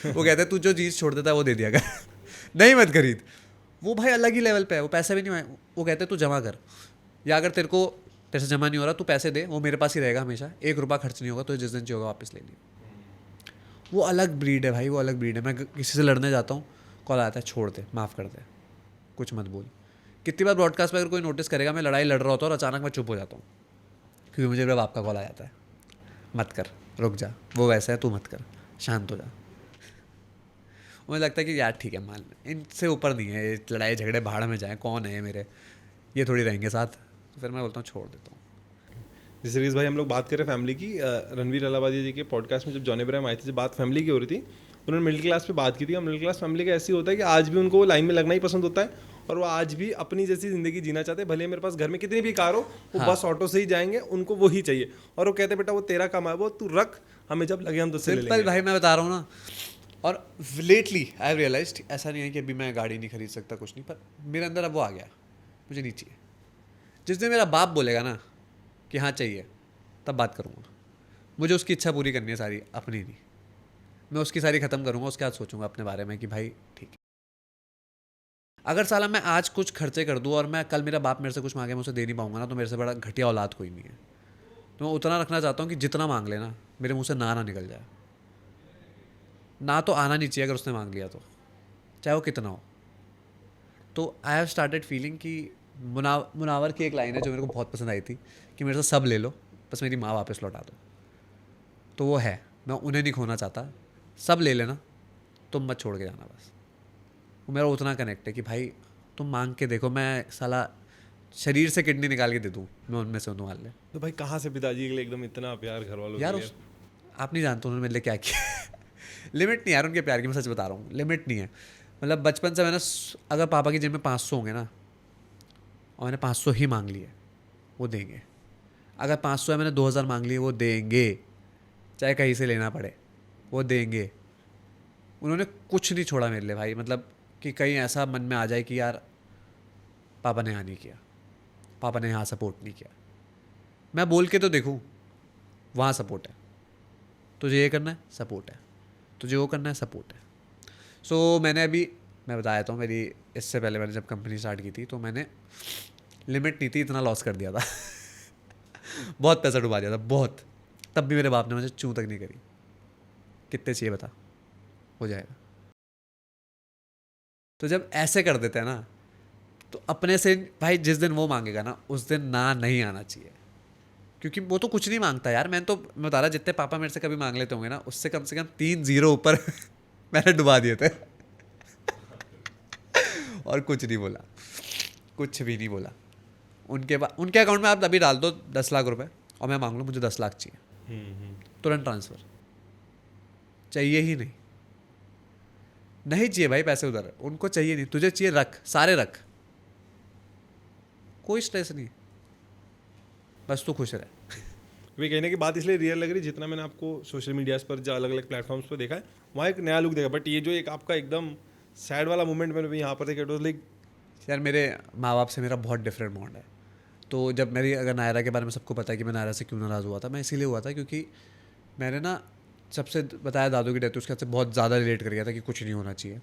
वो कहते हैं तू जो चीज़ छोड़ देता है वो दे दिया कर। नहीं मत खरीद। वो भाई अलग ही लेवल पे है, वो पैसा भी नहीं मांगे। वो कहते हैं तू जमा कर, या अगर तेरे से जमा नहीं हो रहा तू पैसे दे, वो मेरे पास ही रहेगा हमेशा, 1 रुपया खर्च नहीं होगा, तो जिस दिन चाहिए होगा वापस ले लियो। वो अलग ब्रीड है भाई, वो अलग ब्रीड है। मैं किसी से लड़ने जाता हूँ, कॉल आता है छोड़ दे, माफ़ कर दे, कुछ मत बोल। कितनी बार ब्रॉडकास्ट में अगर कोई नोटिस करेगा मैं लड़ाई लड़ रहा होता हूँ और अचानक मैं चुप हो जाता हूँ, क्योंकि मुझे मेरे बाप का कॉल आ जाता है, मत कर, रुक जा, वो वैसा है, तू मत कर, शांत हो जा। मुझे लगता है कि यार ठीक है, मान इनसे ऊपर नहीं है, लड़ाई झगड़े भाड़ में जाएँ, कौन है मेरे, ये थोड़ी रहेंगे साथ। तो फिर मैं बोलता हूँ छोड़ देता हूँ। जैसे रीस भाई हम लोग बात करें फैमिली की, रणवीर अलाहाबादी जी के पॉडकास्ट में जब जॉन इब्राहिम आई थी, जब बात फैमिली की हो रही थी, उन्होंने मिडिल क्लास पे बात की थी। मिडिल क्लास फैमिली का ऐसी होता है कि आज भी उनको लाइन में लगना ही पसंद होता है, और वो आज भी अपनी जैसी ज़िंदगी जीना चाहते हैं। भले मेरे पास घर में कितनी भी कार हो, वो हाँ। बस ऑटो से ही जाएंगे, उनको वो ही चाहिए। और वो कहते बेटा वो तेरा काम है, वो तू रख, हमें जब लगे हम तो ले लेंगे। भाई मैं बता रहा हूँ ना। और लेटली आई हैव रियलाइज्ड, ऐसा नहीं है कि अभी मैं गाड़ी नहीं खरीद सकता, कुछ नहीं, पर मेरे अंदर अब वो आ गया, मुझे नहीं चाहिए। जिस दिन मेरा बाप बोलेगा ना कि हाँ चाहिए, तब बात करूँगा। मुझे उसकी इच्छा पूरी करनी है सारी, अपनी नहीं। मैं उसकी सारी ख़त्म करूँगा, उसके बाद सोचूंगा अपने बारे में कि भाई ठीक है। अगर साला मैं आज कुछ खर्चे कर दूँ और मैं कल मेरा बाप मेरे से कुछ मांगे मैं उसे दे नहीं पाऊंगा ना, तो मेरे से बड़ा घटिया औलाद कोई नहीं है। तो मैं उतना रखना चाहता हूँ कि जितना मांग लेना मेरे मुंह से ना निकल जाए। ना तो आना नहीं चाहिए अगर उसने मांग लिया तो, चाहे वो कितना हो। तो आई हैव स्टार्टेड फीलिंग कि मुनावर की एक लाइन है जो मेरे को बहुत पसंद आई थी कि मेरे से सब ले लो, बस मेरी माँ वापस लौटा दो। तो वो है, मैं उन्हें नहीं खोना चाहता। सब ले लेना, तुम मत छोड़ के जाना बस। वो मेरा उतना कनेक्ट है कि भाई तुम मांग के देखो, मैं साला शरीर से किडनी निकाल के दे दूँ, मैं उनमें से उन्हें मान ले। तो भाई कहाँ से पिताजी के लिए एकदम इतना प्यार घर वालों यार के लिए? आप नहीं जानते उन्होंने मेरे लिए क्या किया। लिमिट नहीं यार उनके प्यार की, मैं सच बता रहा हूँ, लिमिट नहीं है। मतलब बचपन से मैंने अगर पापा की जेब में 500 होंगे ना और मैंने 500 ही मांग लिए, वो देंगे। अगर 500 है मैंने 2000 मांग लिए, वो देंगे, चाहे कहीं से लेना पड़े, वो देंगे। उन्होंने कुछ नहीं छोड़ा मेरे लिए भाई। मतलब कि कहीं ऐसा मन में आ जाए कि यार पापा ने यहाँ नहीं किया, पापा ने यहाँ सपोर्ट नहीं किया, मैं बोल के तो देखूँ वहाँ सपोर्ट है, तुझे ये करना है सपोर्ट है, तुझे वो करना है सपोर्ट है। सो मैंने अभी, मैं बताया था मेरी, इससे पहले मैंने जब कंपनी स्टार्ट की थी तो मैंने, लिमिट नहीं थी, इतना लॉस कर दिया था। बहुत पैसा डुबा दिया था, बहुत। तब भी मेरे बाप ने मुझे चूं तक नहीं करी। कितने चाहिए बता, हो जाएगा। तो जब ऐसे कर देते हैं ना, तो अपने से भाई जिस दिन वो मांगेगा ना उस दिन ना नहीं आना चाहिए, क्योंकि वो तो कुछ नहीं मांगता यार। मैं बता रहा, जितने पापा मेरे से कभी मांग लेते होंगे ना, उससे कम से कम 3 जीरो ऊपर मैंने डुबा दिए थे। और कुछ नहीं बोला, कुछ भी नहीं बोला। उनके अकाउंट में आप अभी डाल दो 10 लाख रुपए और मैं मांग लूँ मुझे 10 लाख चाहिए, तुरंत ट्रांसफ़र। चाहिए ही नहीं, नहीं चाहिए भाई पैसे उधर, उनको चाहिए नहीं, तुझे चाहिए रख, सारे रख, कोई स्ट्रेस नहीं, बस तू खुश रहे। वे कहने की बात इसलिए रियल लग रही, जितना मैंने आपको सोशल मीडियाज़ पर जो अलग अलग प्लेटफॉर्म्स पर देखा है, वहाँ एक नया लुक देखा। बट ये जो एक आपका एकदम सैड वाला मोमेंट मैंने भी यहाँ पर देखा, इट वाज लाइक, यार मेरे माँ बाप से मेरा बहुत डिफरेंट बॉन्ड है। तो जब मेरी, अगर नायरा के बारे में सबको पता है कि मैं नायरा से क्यों नाराज़ हुआ था, मैं इसीलिए हुआ था क्योंकि मैंने ना, सबसे बताया दादू की डेथ, उसके से बहुत ज़्यादा रिलेट कर गया था कि कुछ नहीं होना चाहिए।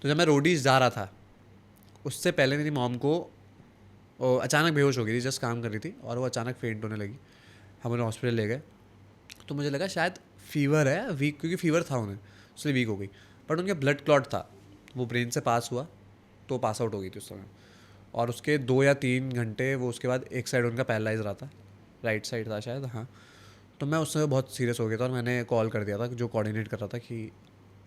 तो जब मैं रोडीज जा रहा था, उससे पहले मेरी मॉम को अचानक बेहोश हो गई थी, जस्ट काम कर रही थी और वो अचानक फेंट होने लगी। हम उन्हें हॉस्पिटल ले गए, तो मुझे लगा शायद फीवर है, वीक, क्योंकि फीवर था उन्हें, इसलिए वीक हो गई। बट उनके ब्लड क्लॉट था, वो ब्रेन से पास हुआ तो पास आउट हो गई थी उस समय। और उसके 2 या 3 घंटे वो, उसके बाद एक साइड उनका पैरालाइज रहा था, राइट साइड था शायद, हाँ। तो मैं उस समय बहुत सीरियस हो गया था और मैंने कॉल कर दिया था जो कोऑर्डिनेट कर रहा था कि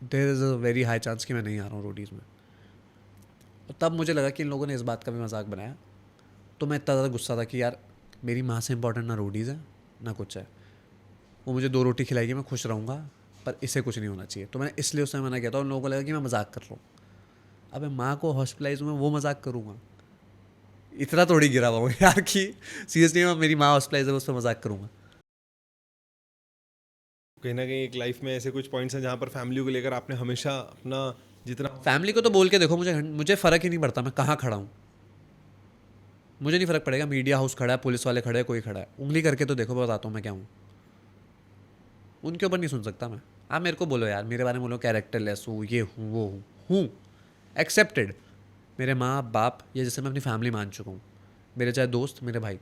there is a very high chance कि मैं नहीं आ रहा हूँ रोडीज़ में। और तब मुझे लगा कि इन लोगों ने इस बात का भी मजाक बनाया। तो मैं इतना ज़्यादा गुस्सा था कि यार मेरी माँ से इंपॉर्टेंट ना रोडीज़ है ना कुछ है, वो मुझे 2 रोटी खिलाएगी, मैं खुश रहूँगा, पर इसे कुछ नहीं होना चाहिए। तो मैंने इसलिए उस समय मना किया था। उन लोगों को लगा कि मैं मजाक कर रहा हूँ। अब मैं माँ को हॉस्पिटलाइज में वो मजाक करूँगा, इतना थोड़ी गिरा हुआ हूँ यार कि सीरियसली मैं मेरी माँ हॉस्पिटलाइज है उस पर मजाक करूँगा। कहीं ना कहीं एक लाइफ में ऐसे कुछ पॉइंट्स हैं जहाँ पर फैमिली को लेकर आपने हमेशा अपना जितना, फैमिली को तो बोल के देखो, मुझे फ़र्क ही नहीं पड़ता मैं कहाँ खड़ा हूँ, मुझे नहीं फ़र्क पड़ेगा। मीडिया हाउस खड़ा है, पुलिस वाले खड़े हैं, कोई खड़ा है, उंगली करके तो देखो, मैं बताता हूँ मैं क्या हूँ। उनके ऊपर नहीं सुन सकता मैं। आप मेरे को बोलो यार, मेरे बारे में बोलो कैरेक्टरलेस हूँ, ये हूँ, वो हूँ एक्सेप्टेड। मेरे माँ बाप, या जैसे मैं अपनी फैमिली मान चुका हूँ, मेरे चाहे दोस्त, मेरे भाई,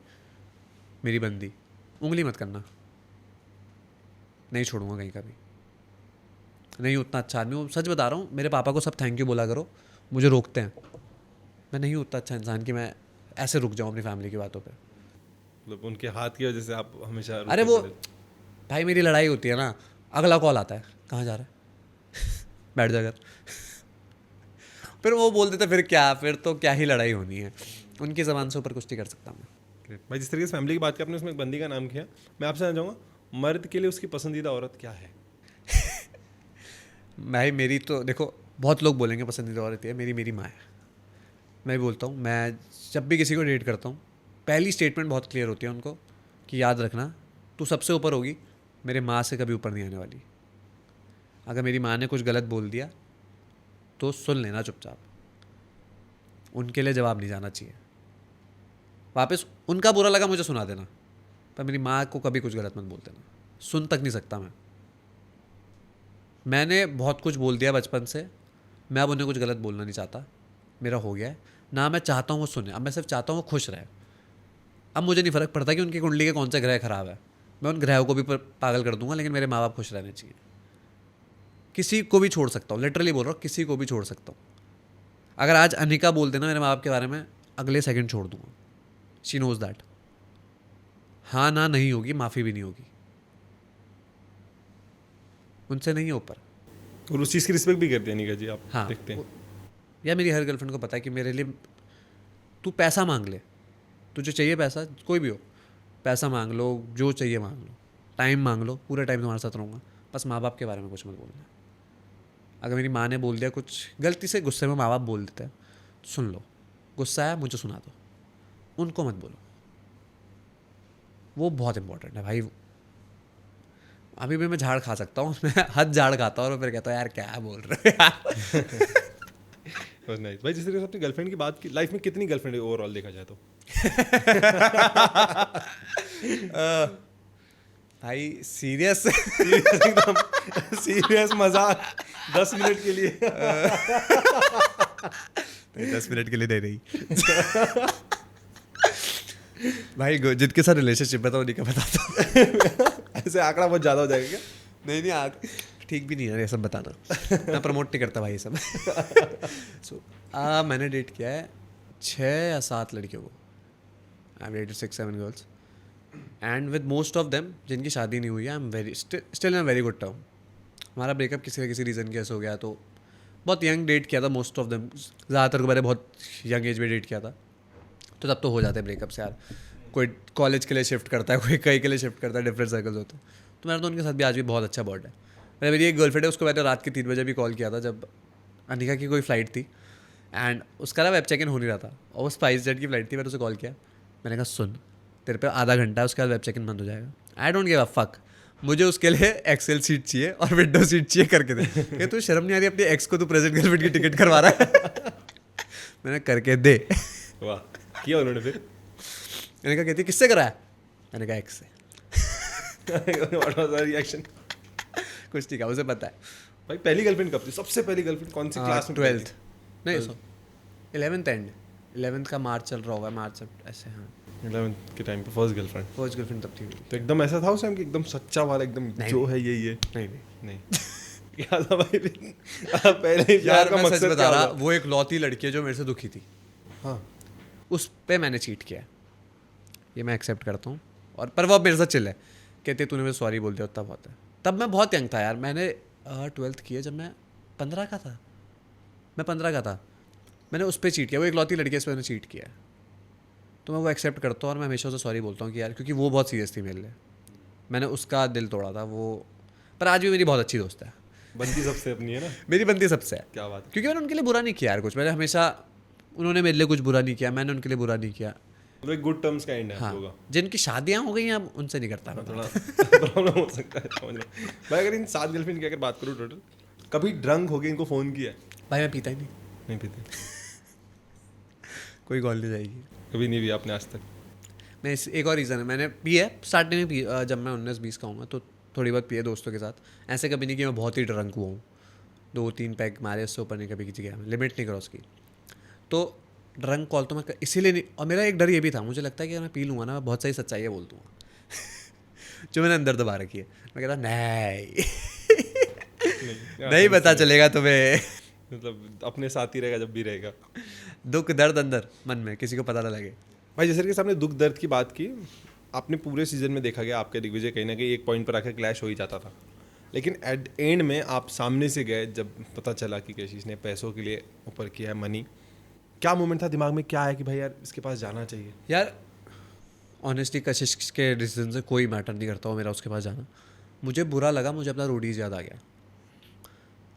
मेरी बंदी, उंगली मत करना, नहीं छोड़ूंगा कहीं का भी। नहीं उतना अच्छा आदमी हूँ, सच बता रहा हूँ। मेरे पापा को सब थैंक यू बोला करो, मुझे रोकते हैं। मैं नहीं उतना अच्छा इंसान कि मैं ऐसे रुक जाऊँ अपनी फैमिली की बातों पे। मतलब उनके हाथ की वजह से आप हमेशा अरे वो भाई मेरी लड़ाई होती है ना, अगला कॉल आता है, कहाँ जा रहा है बैठ जा कर। फिर वो बोल देते फिर क्या, फिर तो क्या ही लड़ाई होनी है, उनकी ज़बान से ऊपर कुछ नहीं कर सकता मैं। भाई जिस तरीके से फैमिली की बात की आपने, उसमें एक बंदी का नाम किया, मैं आपसे जानना चाहूँगा मर्द के लिए उसकी पसंदीदा औरत क्या है? भाई मेरी तो देखो, बहुत लोग बोलेंगे पसंदीदा औरत है, मेरी माँ है। मैं भी बोलता हूँ, मैं जब भी किसी को डेट करता हूँ, पहली स्टेटमेंट बहुत क्लियर होती है उनको कि याद रखना तू सबसे ऊपर होगी, मेरे माँ से कभी ऊपर नहीं आने वाली। अगर मेरी माँ ने कुछ गलत बोल दिया तो सुन लेना चुपचाप, उनके लिए जवाब नहीं जाना चाहिए। वापस उनका बुरा लगा मुझे सुना देना, पर मेरी माँ को कभी कुछ गलत मत बोल देना, सुन तक नहीं सकता मैं। मैंने बहुत कुछ बोल दिया बचपन से, मैं अब उन्हें कुछ गलत बोलना नहीं चाहता, मेरा हो गया है ना। मैं चाहता हूँ वो सुने, अब मैं सिर्फ चाहता हूँ वो खुश रहे। अब मुझे नहीं फ़र्क पड़ता कि उनकी कुंडली के कौन से ग्रह खराब है, मैं उन ग्रहों को भी पागल कर दूंगा, लेकिन मेरे माँ बाप खुश रहने चाहिए। किसी को भी छोड़ सकता हूँ, लिटरली बोल रहा हूँ, किसी को भी छोड़ सकता हूँ। अगर आज अनिका बोल देना मेरे माँ बाप के बारे में, अगले सेकंड छोड़ दूंगा। She knows that. हाँ ना नहीं होगी, माफ़ी भी नहीं होगी, उनसे नहीं है ऊपर। और उस चीज़ की रिस्पेक्ट भी करते हैं अनिका जी, आप हाँ, देखते हैं। या मेरी हर गर्लफ्रेंड को पता है कि मेरे लिए तू पैसा मांग ले, तुझे चाहिए पैसा, कोई भी हो, पैसा मांग लो, जो चाहिए मांग लो, टाइम मांग लो, पूरे टाइम तुम्हारे साथ रहूँगा, बस माँ बाप के बारे में कुछ मत बोलना। अगर मेरी माँ ने बोल दिया कुछ गलती से, गुस्से में माँ बाप बोल देते हैं, सुन लो, गुस्सा आया मुझे सुना दो, उनको मत बोलो। वो बहुत इंपॉर्टेंट है भाई। अभी भी मैं झाड़ खा सकता हूँ, मैं हद झाड़ खाता हूँ और फिर कहता हूँ यार क्या बोल रहे हो यार। बस नाइस भाई। जिस तरीके से अपनी गर्लफ्रेंड की बात की, लाइफ में कितनी गर्लफ्रेंड ओवरऑल देखा जाए तो? भाई सीरियस एकदम सीरियस मजाक 10 मिनट के लिए। 10 मिनट के लिए दे रही। भाई जिनके साथ रिलेशनशिप है तो उन्हीं का बताता हूँ। ऐसे आंकड़ा बहुत ज़्यादा हो जाएगा क्या? नहीं ठीक भी नहीं है ये सब बताना। मैं प्रमोट नहीं करता भाई ये सब। सो मैंने डेट किया है 6 या 7 लड़कियों को। आई dated 6-7 girls and with most of them जिनकी शादी नहीं हुई है, I am very still in very good term. हमारा ब्रेकअप किसी न किसी रीज़न के ऐसे हो गया, तो बहुत यंग डेट किया था मोस्ट ऑफ देम। ज़्यादातर को मैंने बहुत यंग एज में डेट किया था, तो तब तो हो जाते हैं ब्रेकअप्स यार। कोई कॉलेज के लिए शिफ्ट करता है, कोई कहीं के लिए शिफ्ट करता है, डिफरेंट सर्कल्स होते हैं। तो मेरा तो उनके साथ भी आज भी बहुत अच्छा बॉन्ड है। मेरी एक गर्लफ्रेंड है, उसको मैंने रात के 3 बजे भी कॉल किया था जब अनिका की कोई फ़्लाइट थी एंड उसका ना वेब चेक इन हो नहीं रहा था और वो SpiceJet की फ़्लाइट थी। मैंने उसे कॉल किया, मैंने कहा सुन तेरे पे आधा घंटा है, उसके बाद वेब चेक इन बंद हो जाएगा। I don't give a fuck, मुझे उसके लिए एक्सेल सीट चाहिए और विंडो सीट चाहिए करके दे। कि तू शर्म नहीं आ रही अपनी एक्स को तू प्रेजेंट गर्लफ्रेंड की टिकट करवा रहा है। मैंने करके दे। वाह, किया उन्होंने फिर? मैंने कहा कहती किससे कराया? मैंने कहा एक्स से। What was the reaction? कुछ नहीं कहा, उसे पता है। भाई पहली गर्लफ्रेंड कब थी? सबसे पहली गर्लफ्रेंड कौन सी क्लास में? 12th नहीं, सो 11th एंड 11th का मार्च चल रहा होगा, मार्च ऐसे। हाँ 11th के टाइम पे फर्स्ट गर्लफ्रेंड। फर्स्ट गर्लफ्रेंड तब थी मेरी। तो एकदम ऐसा था उस टाइम कि एकदम सच्चा वाला, एकदम नहीं, जो है यही है? नहीं नहीं। क्या था भाई? पहले ही प्यार यार का मैं सच मकसद बता क्या रहा, होगा? वो एक लौती लड़की है जो मेरे से दुखी थी, हाँ उस पे मैंने चीट किया है, ये मैं एक्सेप्ट करता हूँ। और पर वो अब मेरे साथ चिल है, कहते तूने मुझे सॉरी बोल दिया उतना बहुत है। तब मैं बहुत यंग था यार, मैंने 12th किया जब मैं 15 का था। मैं 15 का था, मैंने उस पर चीट किया। वो एक लौती लड़की है, इस पर मैंने चीट किया है, तो मैं वो एक्सेप्ट करता हूँ और मैं हमेशा उसे सॉरी बोलता हूँ कि यार, क्योंकि वो बहुत सीरियस थी मेरे लिए, मैंने उसका दिल तोड़ा था वो। पर आज भी मेरी बहुत अच्छी दोस्त है। बनती सबसे अपनी है ना? मेरी बनती सबसे है, क्या बात है। क्योंकि मैंने उनके लिए बुरा नहीं किया यार कुछ। मैंने हमेशा, उन्होंने मेरे लिए कुछ बुरा नहीं किया, मैंने उनके लिए बुरा नहीं किया। मतलब एक गुड टर्म्स का एंड है हाँ, होगा। जिनकी शादियाँ हो गई हैं अब उनसे नहीं करता मैं थोड़ा प्रॉब्लम हो सकता है, समझ रहा। भाई अगर इन 7 गर्लफ्रेंड की अगर बात करूँ टोटल, कभी ड्रंक हो गए इनको फ़ोन किया है? भाई मैं पीता ही नहीं, नहीं पीते? कोई कॉल नहीं जाएगी। कभी नहीं भी आपने आज तक? मैं एक और रीज़न है, मैंने पी है स्टार्टिंग में, पी जब मैं 19-20 का हूँ तो थोड़ी बहुत पिए दोस्तों के साथ। ऐसे कभी नहीं कि मैं बहुत ही ड्रंक हुआ हूँ, 2-3 पैग मारे, उससे ऊपर नहीं कभी किसी गया, लिमिट नहीं क्रॉस की। तो ड्रंक कॉल तो मैं इसीलिए नहीं, और मेरा एक डर ये भी था, मुझे लगता है कि अगर मैं पी लूँगा ना, मैं बहुत सारी सच्चाइयाँ बोल दूँगा जो मैंने अंदर दबा रखी है। मैं कहता नहीं नहीं पता चलेगा तुम्हें। मतलब अपने साथ ही रहेगा जब भी रहेगा। दुख दर्द अंदर मन में, किसी को पता ना लगे। भाई जैसे कि सामने दुख दर्द की बात की, आपने पूरे सीजन में देखा गया आपके दिग्विजय कहीं ना कहीं एक पॉइंट पर आकर क्लैश हो ही जाता था, लेकिन एट एंड में आप सामने से गए जब पता चला कि कशिश ने पैसों के लिए ऊपर किया है, मनी। क्या मोमेंट था दिमाग में, क्या है कि भाई यार इसके पास जाना चाहिए? यार ऑनेस्टली कशिश के डिसीजन से कोई मैटर नहीं करता हो मेरा उसके पास जाना। मुझे बुरा लगा, मुझे अपना रोडीज याद आ गया।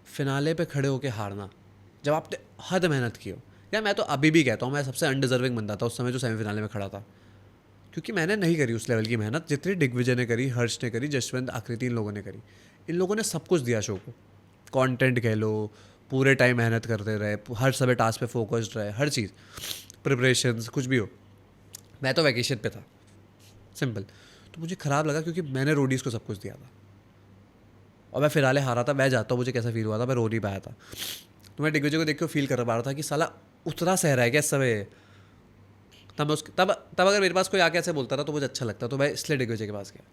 फिनाले पे खड़े होके हारना, जब आपने हद मेहनत की हो। यार मैं तो अभी भी कहता हूँ मैं सबसे अनडिजर्विंग बंदा था उस समय जो सेमीफिनाले में खड़ा था, क्योंकि मैंने नहीं करी उस लेवल की मेहनत जितनी दिग्विजय ने करी, हर्ष ने करी, जसवंत, आकृति, इन लोगों ने करी। इन लोगों ने सब कुछ दिया शो को, कंटेंट कह लो, पूरे टाइम मेहनत करते रहे, हर समय टास्क पे फोकस्ड रहे, हर चीज़, प्रिपरेशंस, कुछ भी हो। मैं तो वैकेशन पे था, सिंपल। तो मुझे ख़राब लगा क्योंकि मैंने रोडीज़ को सब कुछ दिया था और मैं फिनाले हारा था। मैं जाता हूँ, मुझे कैसा फील हुआ था, मैं रो नहीं पाया था। तो मैं दिग्विजय को देख के फील कर पा रहा था कि साला उतना सह रहा है क्या इस समय। तब मैं तब अगर मेरे पास कोई आके ऐसे बोलता था तो मुझे अच्छा लगता, तो मैं इसलिए दिग्विजय के पास गया।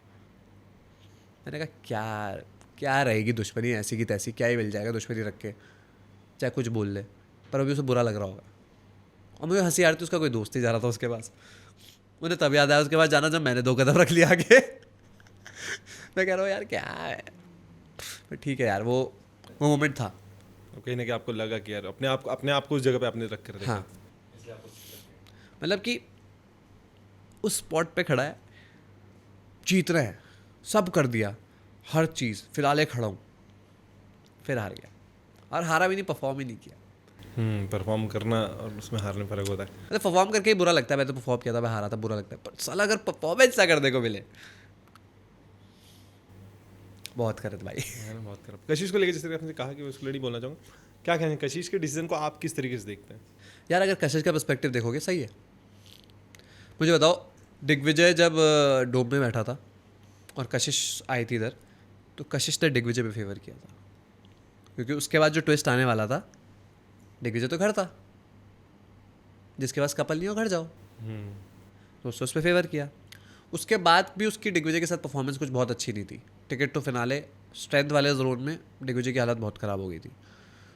मैंने कहा क्या क्या रहेगी दुश्मनी, ऐसी की तैसी, क्या ही मिल जाएगा दुश्मनी रख के, चाहे कुछ बोल ले, पर अभी उसे बुरा लग रहा होगा। और मुझे हंसी आ रही थी, उसका कोई दोस्त ही जा रहा था उसके पास। मुझे तब याद आया उसके पास जाना जब मैंने 2 कदम रख लिया आगे। मैं कह रहा हूँ यार क्या है, पर ठीक है यार, वो मोमेंट था। और कहीं ना कहीं आपको लगा कि यार अपने आप को उस जगह पे आपने रख कर देखा। हाँ, मतलब कि उस स्पॉट पे खड़ा है, जीत रहे हैं, सब कर दिया, हर चीज़, फिलहाल खड़ा हूँ, फिर हार गया। और हारा भी नहीं, परफॉर्म ही नहीं किया। परफॉर्म करना और उसमें हारने में फर्क होता है। मतलब परफॉर्म करके ही बुरा लगता है, मैं तो परफॉर्म किया था, मैं हारा था, बुरा लगता है, पर साला अगर परफॉर्मेंस ना करने को मिले, बहुत खरत भाई। है ना, बहुत खराब। कशिश को लेकर जिस तरह आपने कहा कि मैं उसको नहीं बोलना चाहूँगा, क्या कहना है कशिश के डिसीजन को आप किस तरीके से देखते हैं? यार अगर कशिश का पर्सपेक्टिव देखोगे सही है। मुझे बताओ, दिग्विजय जब डोम में बैठा था और कशिश आई थी इधर, तो कशिश ने दिग्विजय पे फेवर किया था, क्योंकि उसके बाद जो ट्विस्ट आने वाला था, दिग्विजय तो घर था, जिसके पास कपल नहीं हो घर जाओ, तो उसने उस पर फेवर किया। उसके बाद भी उसकी दिग्विजय के साथ परफॉर्मेंस कुछ बहुत अच्छी नहीं थी। टिकट टू फिनाले स्ट्रेंथ वाले जोन में दिग्विजय की हालत बहुत ख़राब हो गई थी,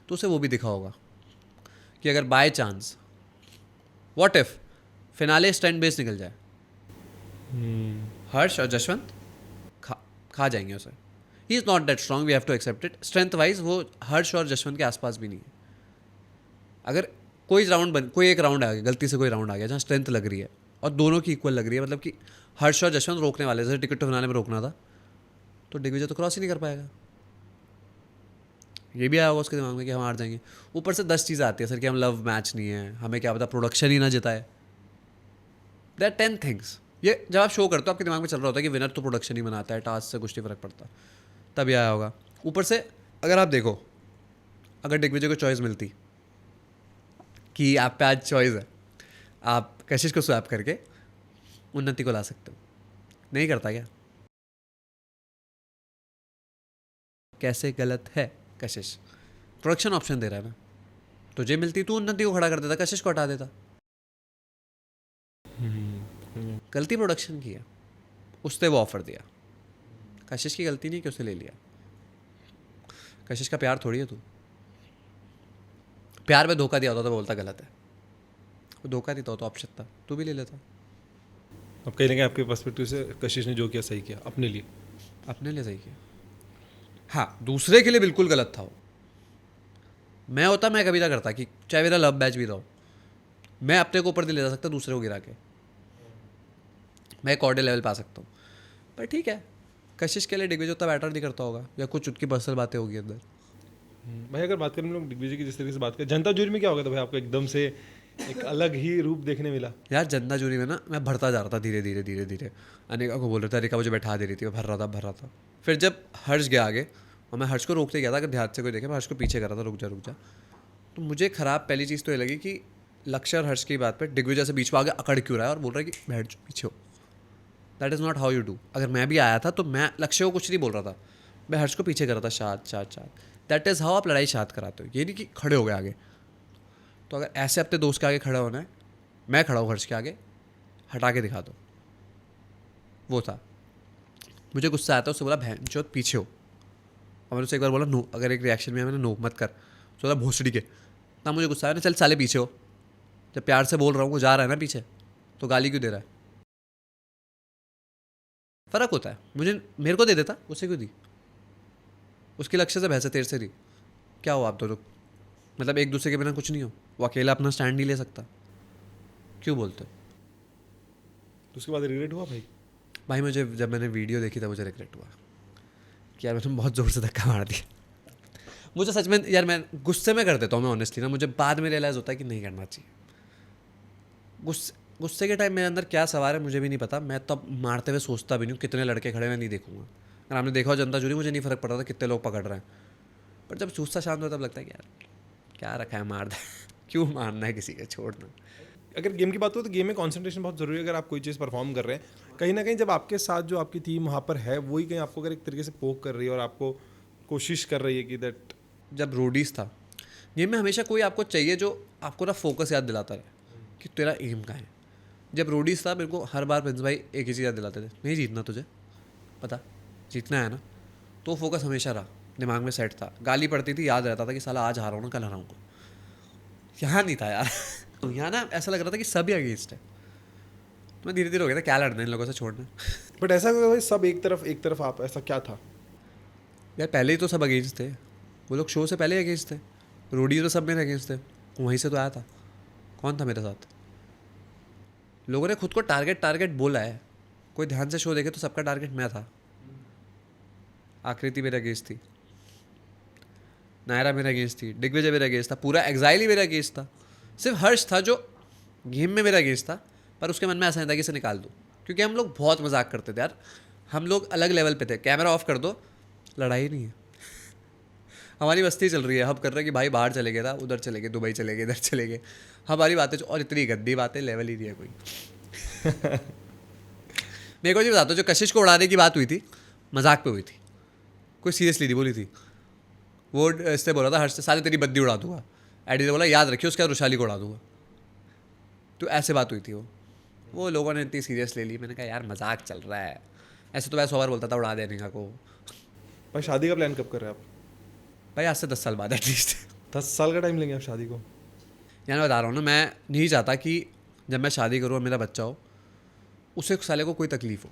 तो उसे वो भी दिखा होगा कि अगर by chance what if finale strength base निकल जाए, हर्ष और जशवंत खा जाएंगे उसे। He is not that strong, we have to accept it. Strength wise वो हर्ष और जशवंत के आसपास भी नहीं है। अगर कोई एक राउंड आ गया, गलती से कोई राउंड आ गया जहाँ स्ट्रेंथ लग रही है और दोनों की इक्वल लग रही है, मतलब कि हर्ष और जशवंत रोकने वाले, जैसे टिकट टू फिनाले में रोकना था, तो दिग्विजय तो क्रॉस ही नहीं कर पाएगा। ये भी आया होगा उसके दिमाग में कि हम हार जाएंगे। ऊपर से 10 चीज़ें आती है सर कि हम लव मैच नहीं है, हमें क्या पता प्रोडक्शन ही ना जिताए। There 10 things. ये जब आप शो करते हो आपके दिमाग में चल रहा होता है कि विनर तो प्रोडक्शन ही बनाता है, टास्क से कुछ नहीं फर्क पड़ता, तब ये आया होगा। ऊपर से अगर आप देखो, अगर दिग्विजय को चॉइस मिलती कि आप पे आज चॉइस है, आप कशिश को स्वैप करके उन्नति को ला सकते हो, नहीं करता क्या? कैसे गलत है कशिश? प्रोडक्शन ऑप्शन दे रहा है ना, तुझे मिलती तू उन्नति को खड़ा कर देता, कशिश को हटा देता। गलती प्रोडक्शन की है, उसने वो ऑफर दिया, कशिश की गलती नहीं कि उसे ले लिया। कशिश का प्यार थोड़ी है तू, प्यार में धोखा दिया होता तो बोलता गलत है, वो धोखा देता हो तो ऑप्शन था, तू भी ले लेता। अब कहीं ना कहीं आपके पर्सपेक्टिव से कशिश ने जो किया सही किया अपने लिए। अपने लिए सही किया, हाँ, दूसरे के लिए बिल्कुल गलत था वो। मैं होता, मैं कभी ना करता कि चाहे मेरा लव मैच भी रहा हो, मैं अपने को ऊपर नहीं ले जा सकता दूसरे को गिरा के, मैं एक ऑर्डर लेवल पा सकता हूँ। पर ठीक है, कशिश के लिए दिग्विजय उतना बैटर नहीं करता होगा, या कुछ उनकी पर्सनल बातें होगी अंदर। भाई अगर बात करें हम लोग दिग्विजय की, जिस तरीके से बात करें, जनता जूरी में क्या हो गया था भाई, आपको एकदम से एक अलग ही रूप देखने मिला? यार जनता जूरी में ना मैं भरता जा रहा था धीरे धीरे धीरे धीरे। अनिका को बोल रहा था, अनिका मुझे बैठा दे रही थी, मैं भर रहा था। फिर जब हर्ष गया आगे और मैं हर्ष को रोकते गया था, अगर ध्यान से कोई देखे, मैं हर्ष को पीछे कर रहा था, रुक जा। तो मुझे ख़राब पहली चीज़ तो ये लगी कि लक्ष्य और हर्ष की बात पर दिग्विजय से बीच में आगे अकड़ क्यों रहा है और बोल रहा है कि बैठ जाओ पीछे हो। That is not how you do. अगर मैं भी आया था तो मैं लक्ष्य को कुछ नहीं बोल रहा था, मैं हर्ष को पीछे कर रहा था, शांत। दैट इज़ हाउ आप लड़ाई शांत कराते हो, ये नहीं कि खड़े हो गए आगे। तो अगर ऐसे अपने दोस्त के आगे खड़ा होना है, मैं खड़ा हूँ हर्ष के आगे, हटा के दिखा दो। वो था, मुझे गुस्सा आया था, उससे बोला बहन चोत पीछे हो। और मैंने उससे एक बार बोला नो, अगर एक रिएक्शन में मैंने नो मत कर, तो बोला भोसड़ी के। तब मुझे गुस्सा आया ना, चल साले पीछे हो। जब प्यार से बोल रहा हूँ, वो जा रहा है ना पीछे, तो गाली क्यों दे रहा है? फ़र्क होता है। मेरे को दे देता, उसे क्यों दी? उसके लक्ष्य से बहस है, तेरे से दी, क्या हो आप दोनों? मतलब एक दूसरे के बिना कुछ नहीं हो, वो अकेला अपना स्टैंड नहीं ले सकता, क्यों बोलते हो? तो उसके बाद रिग्रेट हुआ भाई? भाई मुझे जब मैंने वीडियो देखी था मुझे रिग्रेट हुआ कि यार मैंने बहुत ज़ोर से धक्का मार दिया। मुझे सच में यार, मैं गुस्से में कर देता हूँ मैं ऑनेस्टली ना, मुझे बाद में रियलाइज़ होता है कि नहीं करना चाहिए। गुस्से के टाइम मेरे अंदर क्या सवार है मुझे भी नहीं पता। मैं तब मारते हुए सोचता भी नहीं हूँ, कितने लड़के खड़े मैं नहीं देखूंगा। अगर आपने देखा हो जनता जूरी, मुझे नहीं फ़र्क पड़ रहा था कितने लोग पकड़ रहे हैं, पर जब गुस्सा शांत होता तब लगता है कि यार क्या रखा है, मार दे। क्यों मारना है किसी का, छोड़ना। अगर गेम की बात हो तो गेम में कंसंट्रेशन बहुत ज़रूरी है। अगर आप कोई चीज़ परफॉर्म कर रहे हैं, कहीं ना कहीं जब आपके साथ जो आपकी टीम वहाँ पर है, वही कहीं आपको अगर एक तरीके से पोक कर रही है और आपको कोशिश कर रही है कि दैट, जब रोडीज था गेम में, हमेशा कोई आपको चाहिए जो आपको ना फोकस याद दिलाता रहे कि तेरा एम का है। जब रोडीज था, मेरे को हर बार प्रिंस भाई एक ही चीज़ याद दिलाते थे, नहीं जीतना तुझे, पता जीतना है ना, तो फोकस हमेशा रहा, दिमाग में सेट था। गाली पड़ती थी, याद रहता था कि साला आज हारा हूँ ना, कल हराऊंगा। यहाँ नहीं था यार तो यहाँ ना ऐसा लग रहा था कि सभी अगेंस्ट है। तो मैं धीरे धीरे हो गया था, क्या लड़ना इन लोगों से, छोड़ना। बट ऐसा क्यों भाई, सब एक तरफ आप, ऐसा क्या था? यार पहले ही तो सब अगेंस्ट थे, वो लोग शो से पहले ही अगेंस्ट थे। रोडीज में सब मेरे अगेंस्ट थे, वहीं से तो आया था। कौन था मेरे साथ? लोगों ने खुद को टारगेट टारगेट बोला है। कोई ध्यान से शो देखे तो सबका टारगेट मैं था। आकृति मेरे अगेंस्ट थी, नायरा मेरे अगेंस्ट थी, दिग्विजय मेरे अगेंस्ट था, पूरा एग्जाइल ही मेरे अगेंस्ट था। सिर्फ हर्ष था जो गेम में मेरा अगेंस्ट था, पर उसके मन में ऐसा नहीं था कि इसे निकाल दूँ, क्योंकि हम लोग बहुत मजाक करते थे यार। हम लोग अलग लेवल पे थे। कैमरा ऑफ कर दो, लड़ाई नहीं है, हमारी मस्ती चल रही है। हम कर रहे हैं कि भाई बाहर चले गए था, उधर चले गए, दुबई चले गए, इधर चले गए, हमारी बातें। और इतनी गंदी बातें, लेवल ही नहीं है कोई मेरे को जी बताता हूँ, जो कशिश को उड़ाने की बात हुई थी, मजाक पे हुई थी, कोई सीरियसली नहीं बोली थी। वो इससे बोला था, हर्ष से, साले तेरी बद्दी उड़ा दूंगा। एडी ने बोला याद रखियो, उसके बाद रुशाली को उड़ा दूंगा। तो ऐसे बात हुई थी। वो लोगों ने इतनी सीरियस ले ली। मैंने कहा यार मजाक चल रहा है, ऐसे तो मैं 100 बार बोलता था उड़ा देने का को। भाई शादी का प्लान कब कर रहे हैं आप? भाई आज से 10 साल बाद एटलीस्ट 10 साल का टाइम लेंगे आप शादी को? यार मैं बता रहा हूँ ना, मैं नहीं चाहता कि जब मैं शादी करूँ और मेरा बच्चा हो, उसे साले को कोई तकलीफ हो।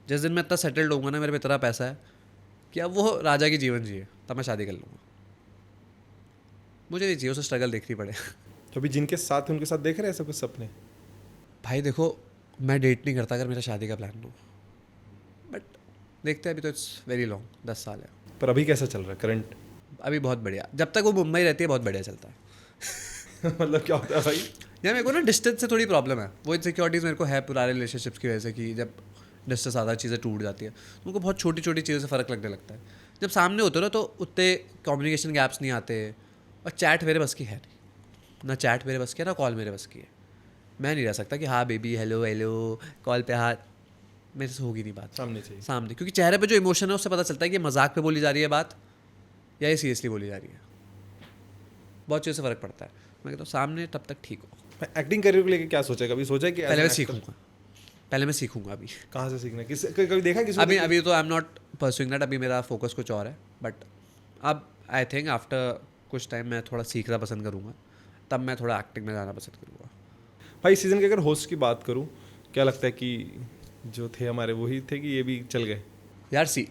जिस दिन मैं इतना सेटल्ड होऊंगा ना, मेरे पे इतना पैसा है कि अब वो राजा की जीवन जिए, तब मैं शादी कर लूँगा। मुझे नहीं चाहिए उसे स्ट्रगल देखनी पड़े तो अभी जिनके साथ हैं, उनके साथ देख रहे हैं ऐसे कुछ सपने? भाई देखो, मैं डेट नहीं करता अगर मेरा शादी का प्लान हो, बट देखते हैं। अभी तो इट्स वेरी लॉन्ग, 10 साल है। पर अभी कैसा चल रहा है करंट? अभी बहुत बढ़िया, जब तक वो मुंबई रहती है बहुत बढ़िया चलता है मतलब क्या होता है भाई? यार मेरे को ना डिस्टेंस से थोड़ी प्रॉब्लम है। वो इनसिक्योरिटीज़ मेरे को है पुराने रिलेशनशिप्स की वजह से, कि जब डिस्टेंस ज़्यादा चीज़ें टूट जाती है तो उनको बहुत छोटी छोटी चीज़ों से फ़र्क लगने लगता है। जब सामने होते हो ना तो उतने कम्युनिकेशन गैप्स नहीं आते। और चैट मेरे बस की है नहीं, ना चैट मेरे बस की है, ना कॉल मेरे बस की है। मैं नहीं रह सकता कि हाँ बेबी हेलो हेलो कॉल पे, हाँ मेरे से होगी नहीं बात सामने चाहिए। सामने, क्योंकि चेहरे पे जो इमोशन है उससे पता चलता है कि ये मजाक पे बोली जा रही है बात या ये सीरियसली बोली जा रही है। बहुत चीज़ से फ़र्क पड़ता है। मैं कहता हूँ सामने तब तक ठीक हो। एक्टिंग करियर को लेके क्या सोचा है? कभी सोचा है कि पहले मैं सीखूंगा, पहले मैं सीखूंगा अभी। कहाँ से सीखना है? किस कभी देखा किसी को? अभी अभी तो I am not pursuing that, अभी मेरा फोकस कुछ और है। बट अब आई थिंक आफ्टर कुछ टाइम मैं थोड़ा सीखना पसंद करूँगा, तब मैं थोड़ा एक्टिंग में जाना पसंद करूँगा। भाई सीजन के अगर होस्ट की बात करूँ, क्या लगता है कि जो थे हमारे वही थे कि ये भी चल गए? यार सी,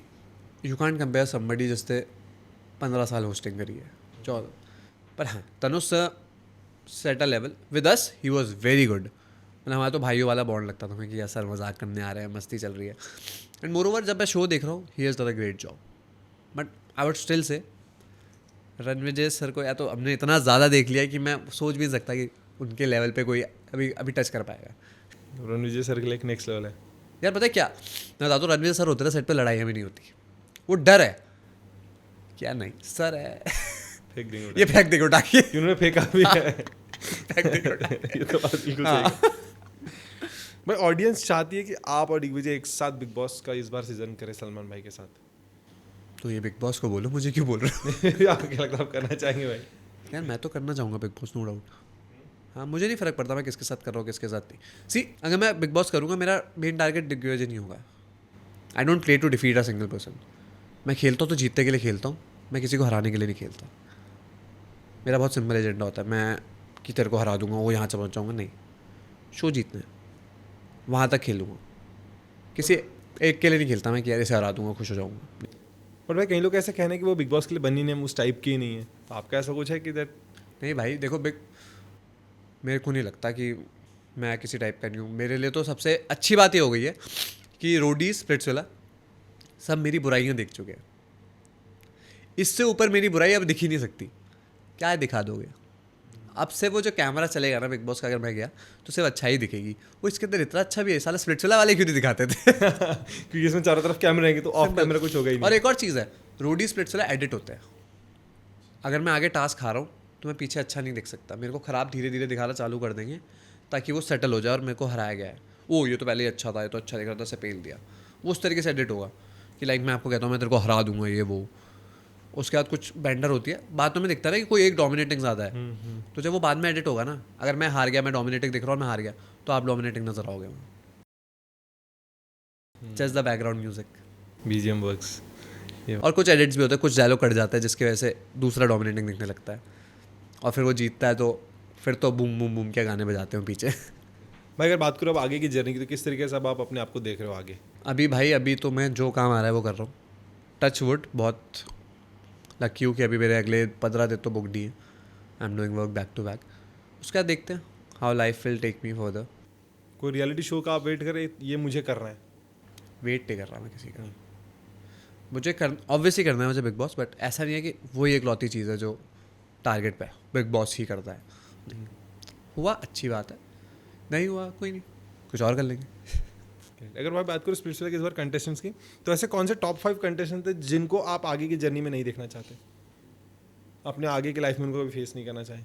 यू कांट कंपेयर समबडी जिसने 15 साल होस्टिंग करी है, 14। पर हाँ, Tanush set a level with us, he was very good. मतलब हमारा तो भाइयों वाला बॉन्ड लगता था हमें कि यार सर मजाक करने आ रहे हैं, मस्ती चल रही है। एंड मोर ओवर जब मैं शो देख रहा हूँ, he has done a great job. But I would still say Ranvijay sir को या तो हमने इतना ज़्यादा देख लिया कि मैं सोच भी नहीं सकता कि उनके लेवल पे कोई अभी अभी टच कर पाएगा। रणविजय सर के लिए एक नेक्स्ट लेवल है यार पता है क्या, मैं बता दूँ, रणवीर सर होते ना सेट पे लड़ाइयाँ भी नहीं होती। वो डर है क्या, नहीं सर है फेंक देंगे ये फेंक देंगे उठा के उन्होंने फेंका भी है। फेंक देंगे उठा के। ये तो बात बिल्कुल सही है। भाई ऑडियंस चाहती है कि आप और दिग्विजय एक साथ बिग बॉस का इस बार सीजन करें सलमान भाई के साथ। तो ये बिग बॉस को बोलो, मुझे क्यों बोल रहे हो? आपको क्या लगता है आप करना चाहेंगे भाई? यार मैं तो करना चाहूँगा बिग बॉस, नो डाउट। हाँ मुझे नहीं फ़र्क पड़ता मैं किसके साथ कर रहा हूँ किसके साथ नहीं। सी, अगर मैं बिग बॉस करूँगा, मेरा मेन टारगेट दिग्विजय नहीं होगा। I don't play to defeat a single person. मैं खेलता हूँ तो जीतने के लिए खेलता हूँ, मैं किसी को हराने के लिए नहीं खेलता। मेरा बहुत सिंपल एजेंडा होता है, मैं कि तेरे को हरा दूंगा, वो यहाँ से पहुँचाऊँगा, नहीं। शो जीतना है, वहाँ तक खेलूँगा। किसी एक के लिए नहीं खेलता मैं कि यार इसे हरा दूंगा खुश हो जाऊँगा। पर भाई कई लोग ऐसे कहने कि वो बिग बॉस के लिए बनी नहीं, हम उस टाइप की ही नहीं है। तो आपका ऐसा कुछ है कि दैट? नहीं भाई देखो, मेरे को नहीं लगता कि मैं किसी टाइप का नहीं हूँ। मेरे लिए तो सबसे अच्छी बात ये हो गई है कि रोडी स्प्लिट्सविला सब मेरी बुराइयाँ देख चुके हैं। इससे ऊपर मेरी बुराई अब दिख ही नहीं सकती। क्या दिखा दोगे? अब से वो जो कैमरा चलेगा ना बिग बॉस का, अगर मैं गया तो सिर्फ अच्छा ही दिखेगी। वो इसके अंदर इतना अच्छा भी है, साला स्प्लिट्सविला वाले क्यों नहीं दिखाते थे? क्योंकि इसमें चारों तरफ कैमरे रहेंगे तो ऑफ कैमरा कुछ होगा ही नहीं। और एक और चीज़ है, रोडी स्प्लिट्सविला एडिट होते हैं। अगर मैं आगे टास्क खा रहा हूँ तो मैं पीछे अच्छा नहीं दिख सकता। मेरे को ख़राब धीरे धीरे दिखाना चालू कर देंगे ताकि वो सेटल हो जाए और मेरे को हराया गया है। ओ ये तो पहले ही अच्छा था, ये तो अच्छा दिख रहा था, इसे पेल दिया। वो उस तरीके से एडिट होगा कि लाइक मैं आपको कहता हूँ मैं तेरे को हरा दूंगा ये वो, उसके बाद कुछ बेंडर होती है। बाद में दिखता है कि कोई एक डोमिनेटिंग ज़्यादा है। तो जब वो बाद में एडिट होगा ना, अगर मैं हार गया, मैं डोमिनेटिंग दिख रहा हूँ, मैं हार गया, तो आप डोमिनेटिंग नजर आओगे। Just the background music. BGM works. और कुछ एडिट्स भी होते हैं, कुछ डायलॉग कट जाता है जिसकी वजह से दूसरा डोमिनेटिंग दिखने लगता है, और फिर वो जीतता है तो फिर तो बूम बूम बूम के गाने बजाते हैं पीछे। भाई अगर बात करो अब आगे की जर्नी की, तो किस तरीके से अब आप अपने आप को देख रहे हो आगे? अभी तो मैं जो काम आ रहा है वो कर रहा हूँ, टच वुड, बहुत लकी हूँ कि अभी मेरे अगले 15 दिन तो बुकड ही है। I am doing work back to back. उसके बाद देखते हैं how life will take me further. कोई रियलिटी शो का आप वेट करें, ये मुझे करना है? वेट नहीं कर रहा मैं किसी का, मुझे कर ऑब्वियसली करना है मुझे बिग बॉस, बट ऐसा नहीं है कि वही एकलौती चीज़ है जो टारगेट पे है, बिग बॉस ही करता है। हुआ अच्छी बात है, नहीं हुआ कोई नहीं, कुछ और कर लेंगे। अगर मैं बात करूँ स्पेशली इस बार कंटेस्टेंट्स की, तो ऐसे कौन से टॉप 5 कंटेस्टेंट थे जिनको आप आगे की जर्नी में नहीं देखना चाहते, अपने आगे की लाइफ में उनको भी फेस नहीं करना चाहें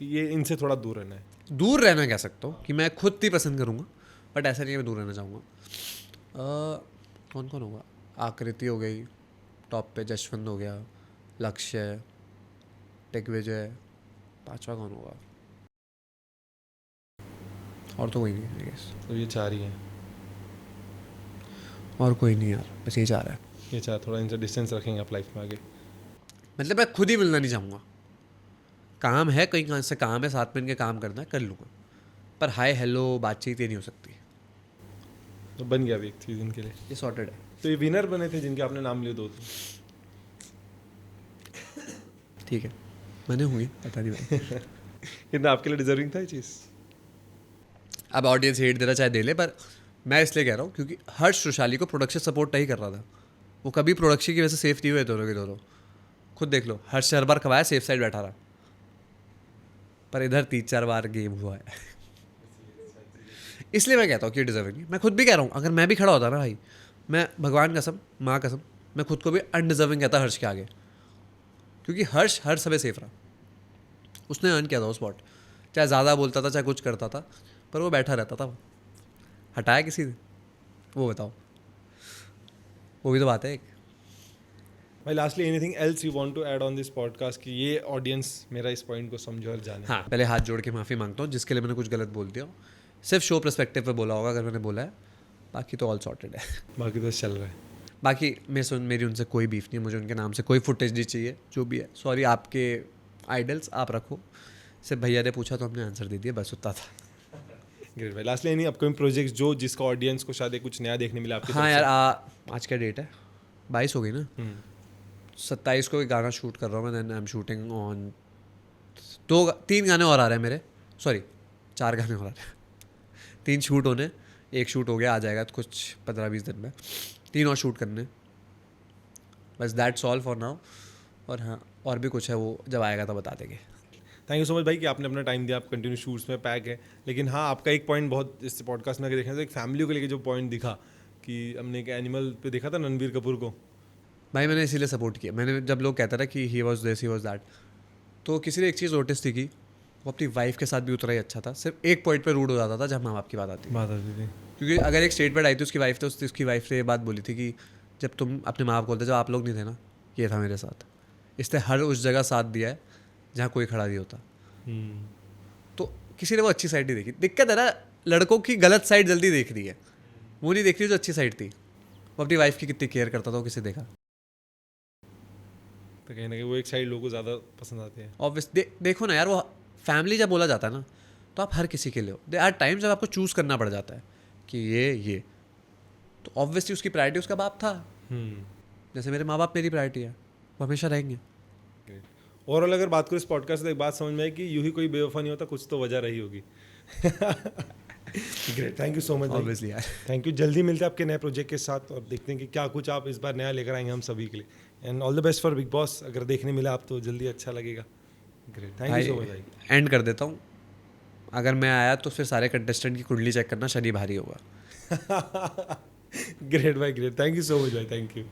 कि ये इनसे थोड़ा दूर रहना है? दूर रहना कह सकता हूँ कि मैं खुद ही पसंद करूँगा, बट ऐसा नहीं है मैं दूर रहना चाहूँगा। कौन कौन होगा? आकृति हो गई टॉप पे, जशवंत हो गया, लक्ष्य, दिग्विजय, पांचवा कौन होगा? और तो कोई नहीं आई गेस। तो ये 4 ही हैं। और कोई नहीं यार, बस ये चाह रहा है। ये 4, थोड़ा इनसे डिस्टेंस रखेंगे आप लाइफ में आगे? मतलब मैं खुद ही मिलना नहीं चाहूँगा। काम है कहीं कहाँ से, काम है साथ में इनके, काम करना है कर लूँगा, पर हाय हेलो बातचीत ये नहीं हो सकती। तो बन गया अभी एक सीजन के लिए, ये सॉर्टेड है। तो ये विनर बने थे जिनके आपने नाम लिए 2 तो। ठीक है, मैंने हुई पता नहीं भाई। कितना आपके लिए डिजर्विंग था ये चीज़? अब ऑडियंस हेट दे रहा चाहे दे ले, पर मैं इसलिए कह रहा हूँ क्योंकि हर्ष रुशाली को प्रोडक्शन सपोर्ट नहीं कर रहा था। वो कभी प्रोडक्शन की वजह से सेफ नहीं हुए दोनों के दोनों। खुद देख लो, हर्ष हर बार खवाया सेफ साइड बैठा रहा, पर इधर 3-4 बार गेम हुआ है। इसलिए मैं कहता हूँ कि डिजर्विंग नहीं। मैं खुद भी कह रहा हूँ, अगर मैं भी खड़ा होता ना भाई, मैं भगवान कसम, माँ कसम, मैं खुद को भी अनडिजर्विंग कहता हर्ष के आगे, क्योंकि हर्ष हर समय सेफ रहा। उसने अर्न किया था वो स्पॉट, चाहे ज़्यादा बोलता था चाहे कुछ करता था, पर वो बैठा रहता था। हटाया किसी ने? वो बताओ, वो भी तो बात है एक। भाई lastly anything else you want to add on this podcast कि ये ऑडियंस मेरा इस पॉइंट को समझो और जाने? हाँ, पहले हाथ जोड़ के माफ़ी मांगता हूँ जिसके लिए मैंने कुछ गलत बोल दिया हो। सिर्फ शो पर्सपेक्टिव पे बोला होगा अगर मैंने बोला है, बाकी तो ऑल सॉर्टेड है। बाकी तो चल रहा है। बाकी मेरी उनसे कोई बीफ नहीं है, मुझे उनके नाम से कोई फुटेज नहीं चाहिए, जो भी है। सॉरी, आपके आइडल्स आप रखो, सिर्फ भैया ने पूछा तो हमने आंसर दे दिया, बस उतना था। ग्रेट भाई, लास्टली एनी अपकमिंग प्रोजेक्ट्स जो जिसका ऑडियंस को शायद कुछ नया देखने मिला आपके? हाँ यार, आज क्या डेट है? 22 हो गई ना। 27 को एक गाना शूट कर रहा हूँ मैं, then I am shooting on 3 गाने और आ रहे हैं मेरे, सॉरी 4 गाने और आ रहे हैं। 3 शूट होने, 1 शूट हो गया, आ जाएगा कुछ 15-20 दिन में। 3 और शूट करने, बस दैट्स ऑल फॉर नाउ। और हाँ, और भी कुछ है, वो जब आएगा तब बता देंगे। थैंक यू सो मच भाई कि आपने अपना टाइम दिया। आप कंटिन्यू शूट्स में पैक है, लेकिन हाँ आपका एक पॉइंट बहुत इस पॉडकास्ट में अगर देखना तो एक फैमिली को लेके जो पॉइंट दिखा कि हमने एक एनिमल पे देखा था रणबीर कपूर को। भाई मैंने इसीलिए सपोर्ट किया। मैंने जब लोग कहता था कि he was this he was that, तो किसी ने एक चीज़ नोटिस थी कि वो अपनी वाइफ के साथ भी उतना ही अच्छा था। सिर्फ एक पॉइंट पे रूड हो जाता था जब माँ बाप की बात आती थी। क्योंकि अगर एक स्टेटमेंट आई थी उसकी वाइफ, तो उसकी वाइफ ने ये बात बोली थी कि जब तुम अपने माँ बाप को बोलते, जब आप लोग नहीं थे ना, ये था मेरे साथ। इसने हर उस जगह साथ दिया है जहाँ कोई खड़ा नहीं होता। तो किसी ने वो अच्छी साइड नहीं देखी। दिक्कत है ना, लड़कों की गलत साइड जल्दी देख रही है, वो नहीं देख रही जो अच्छी साइड थी। वो अपनी वाइफ की कितनी केयर करता था, वो किसी देखा? तो कहीं ना कहीं वो एक साइड लोगों को ज़्यादा पसंद आते हैं। ऑब्वियस देखो ना यार, वो फैमिली जब बोला जाता है ना, तो आप हर किसी के लिए हो। दे आर टाइम्स जब आपको चूज़ करना पड़ जाता है कि ये तो ऑब्वियसली उसकी प्रायोरिटी उसका बाप था। जैसे मेरे माँ बाप मेरी प्रायोरिटी है, वो हमेशा रहेंगे। ओवरऑल अगर बात करूँ इस पॉडकास्ट से, एक बात समझ में आई कि यूं ही कोई बेवफा नहीं होता, कुछ तो वजह रही होगी। Great, thank you so much. Obviously यार, थैंक यू। जल्दी मिलते हैं आपके नए प्रोजेक्ट के साथ और देखते हैं कि क्या कुछ आप इस बार नया लेकर आएंगे हम सभी के लिए। And all the best for big boss. अगर देखने मिला आप तो जल्दी अच्छा लगेगा। Great, thank you so much भाई। एंड कर देता हूँ, अगर मैं आया तो फिर सारे कंटेस्टेंट की कुंडली चेक करना, शनि भारी होगा। ग्रेट भाई, great, thank you so much भाई, थैंक यू।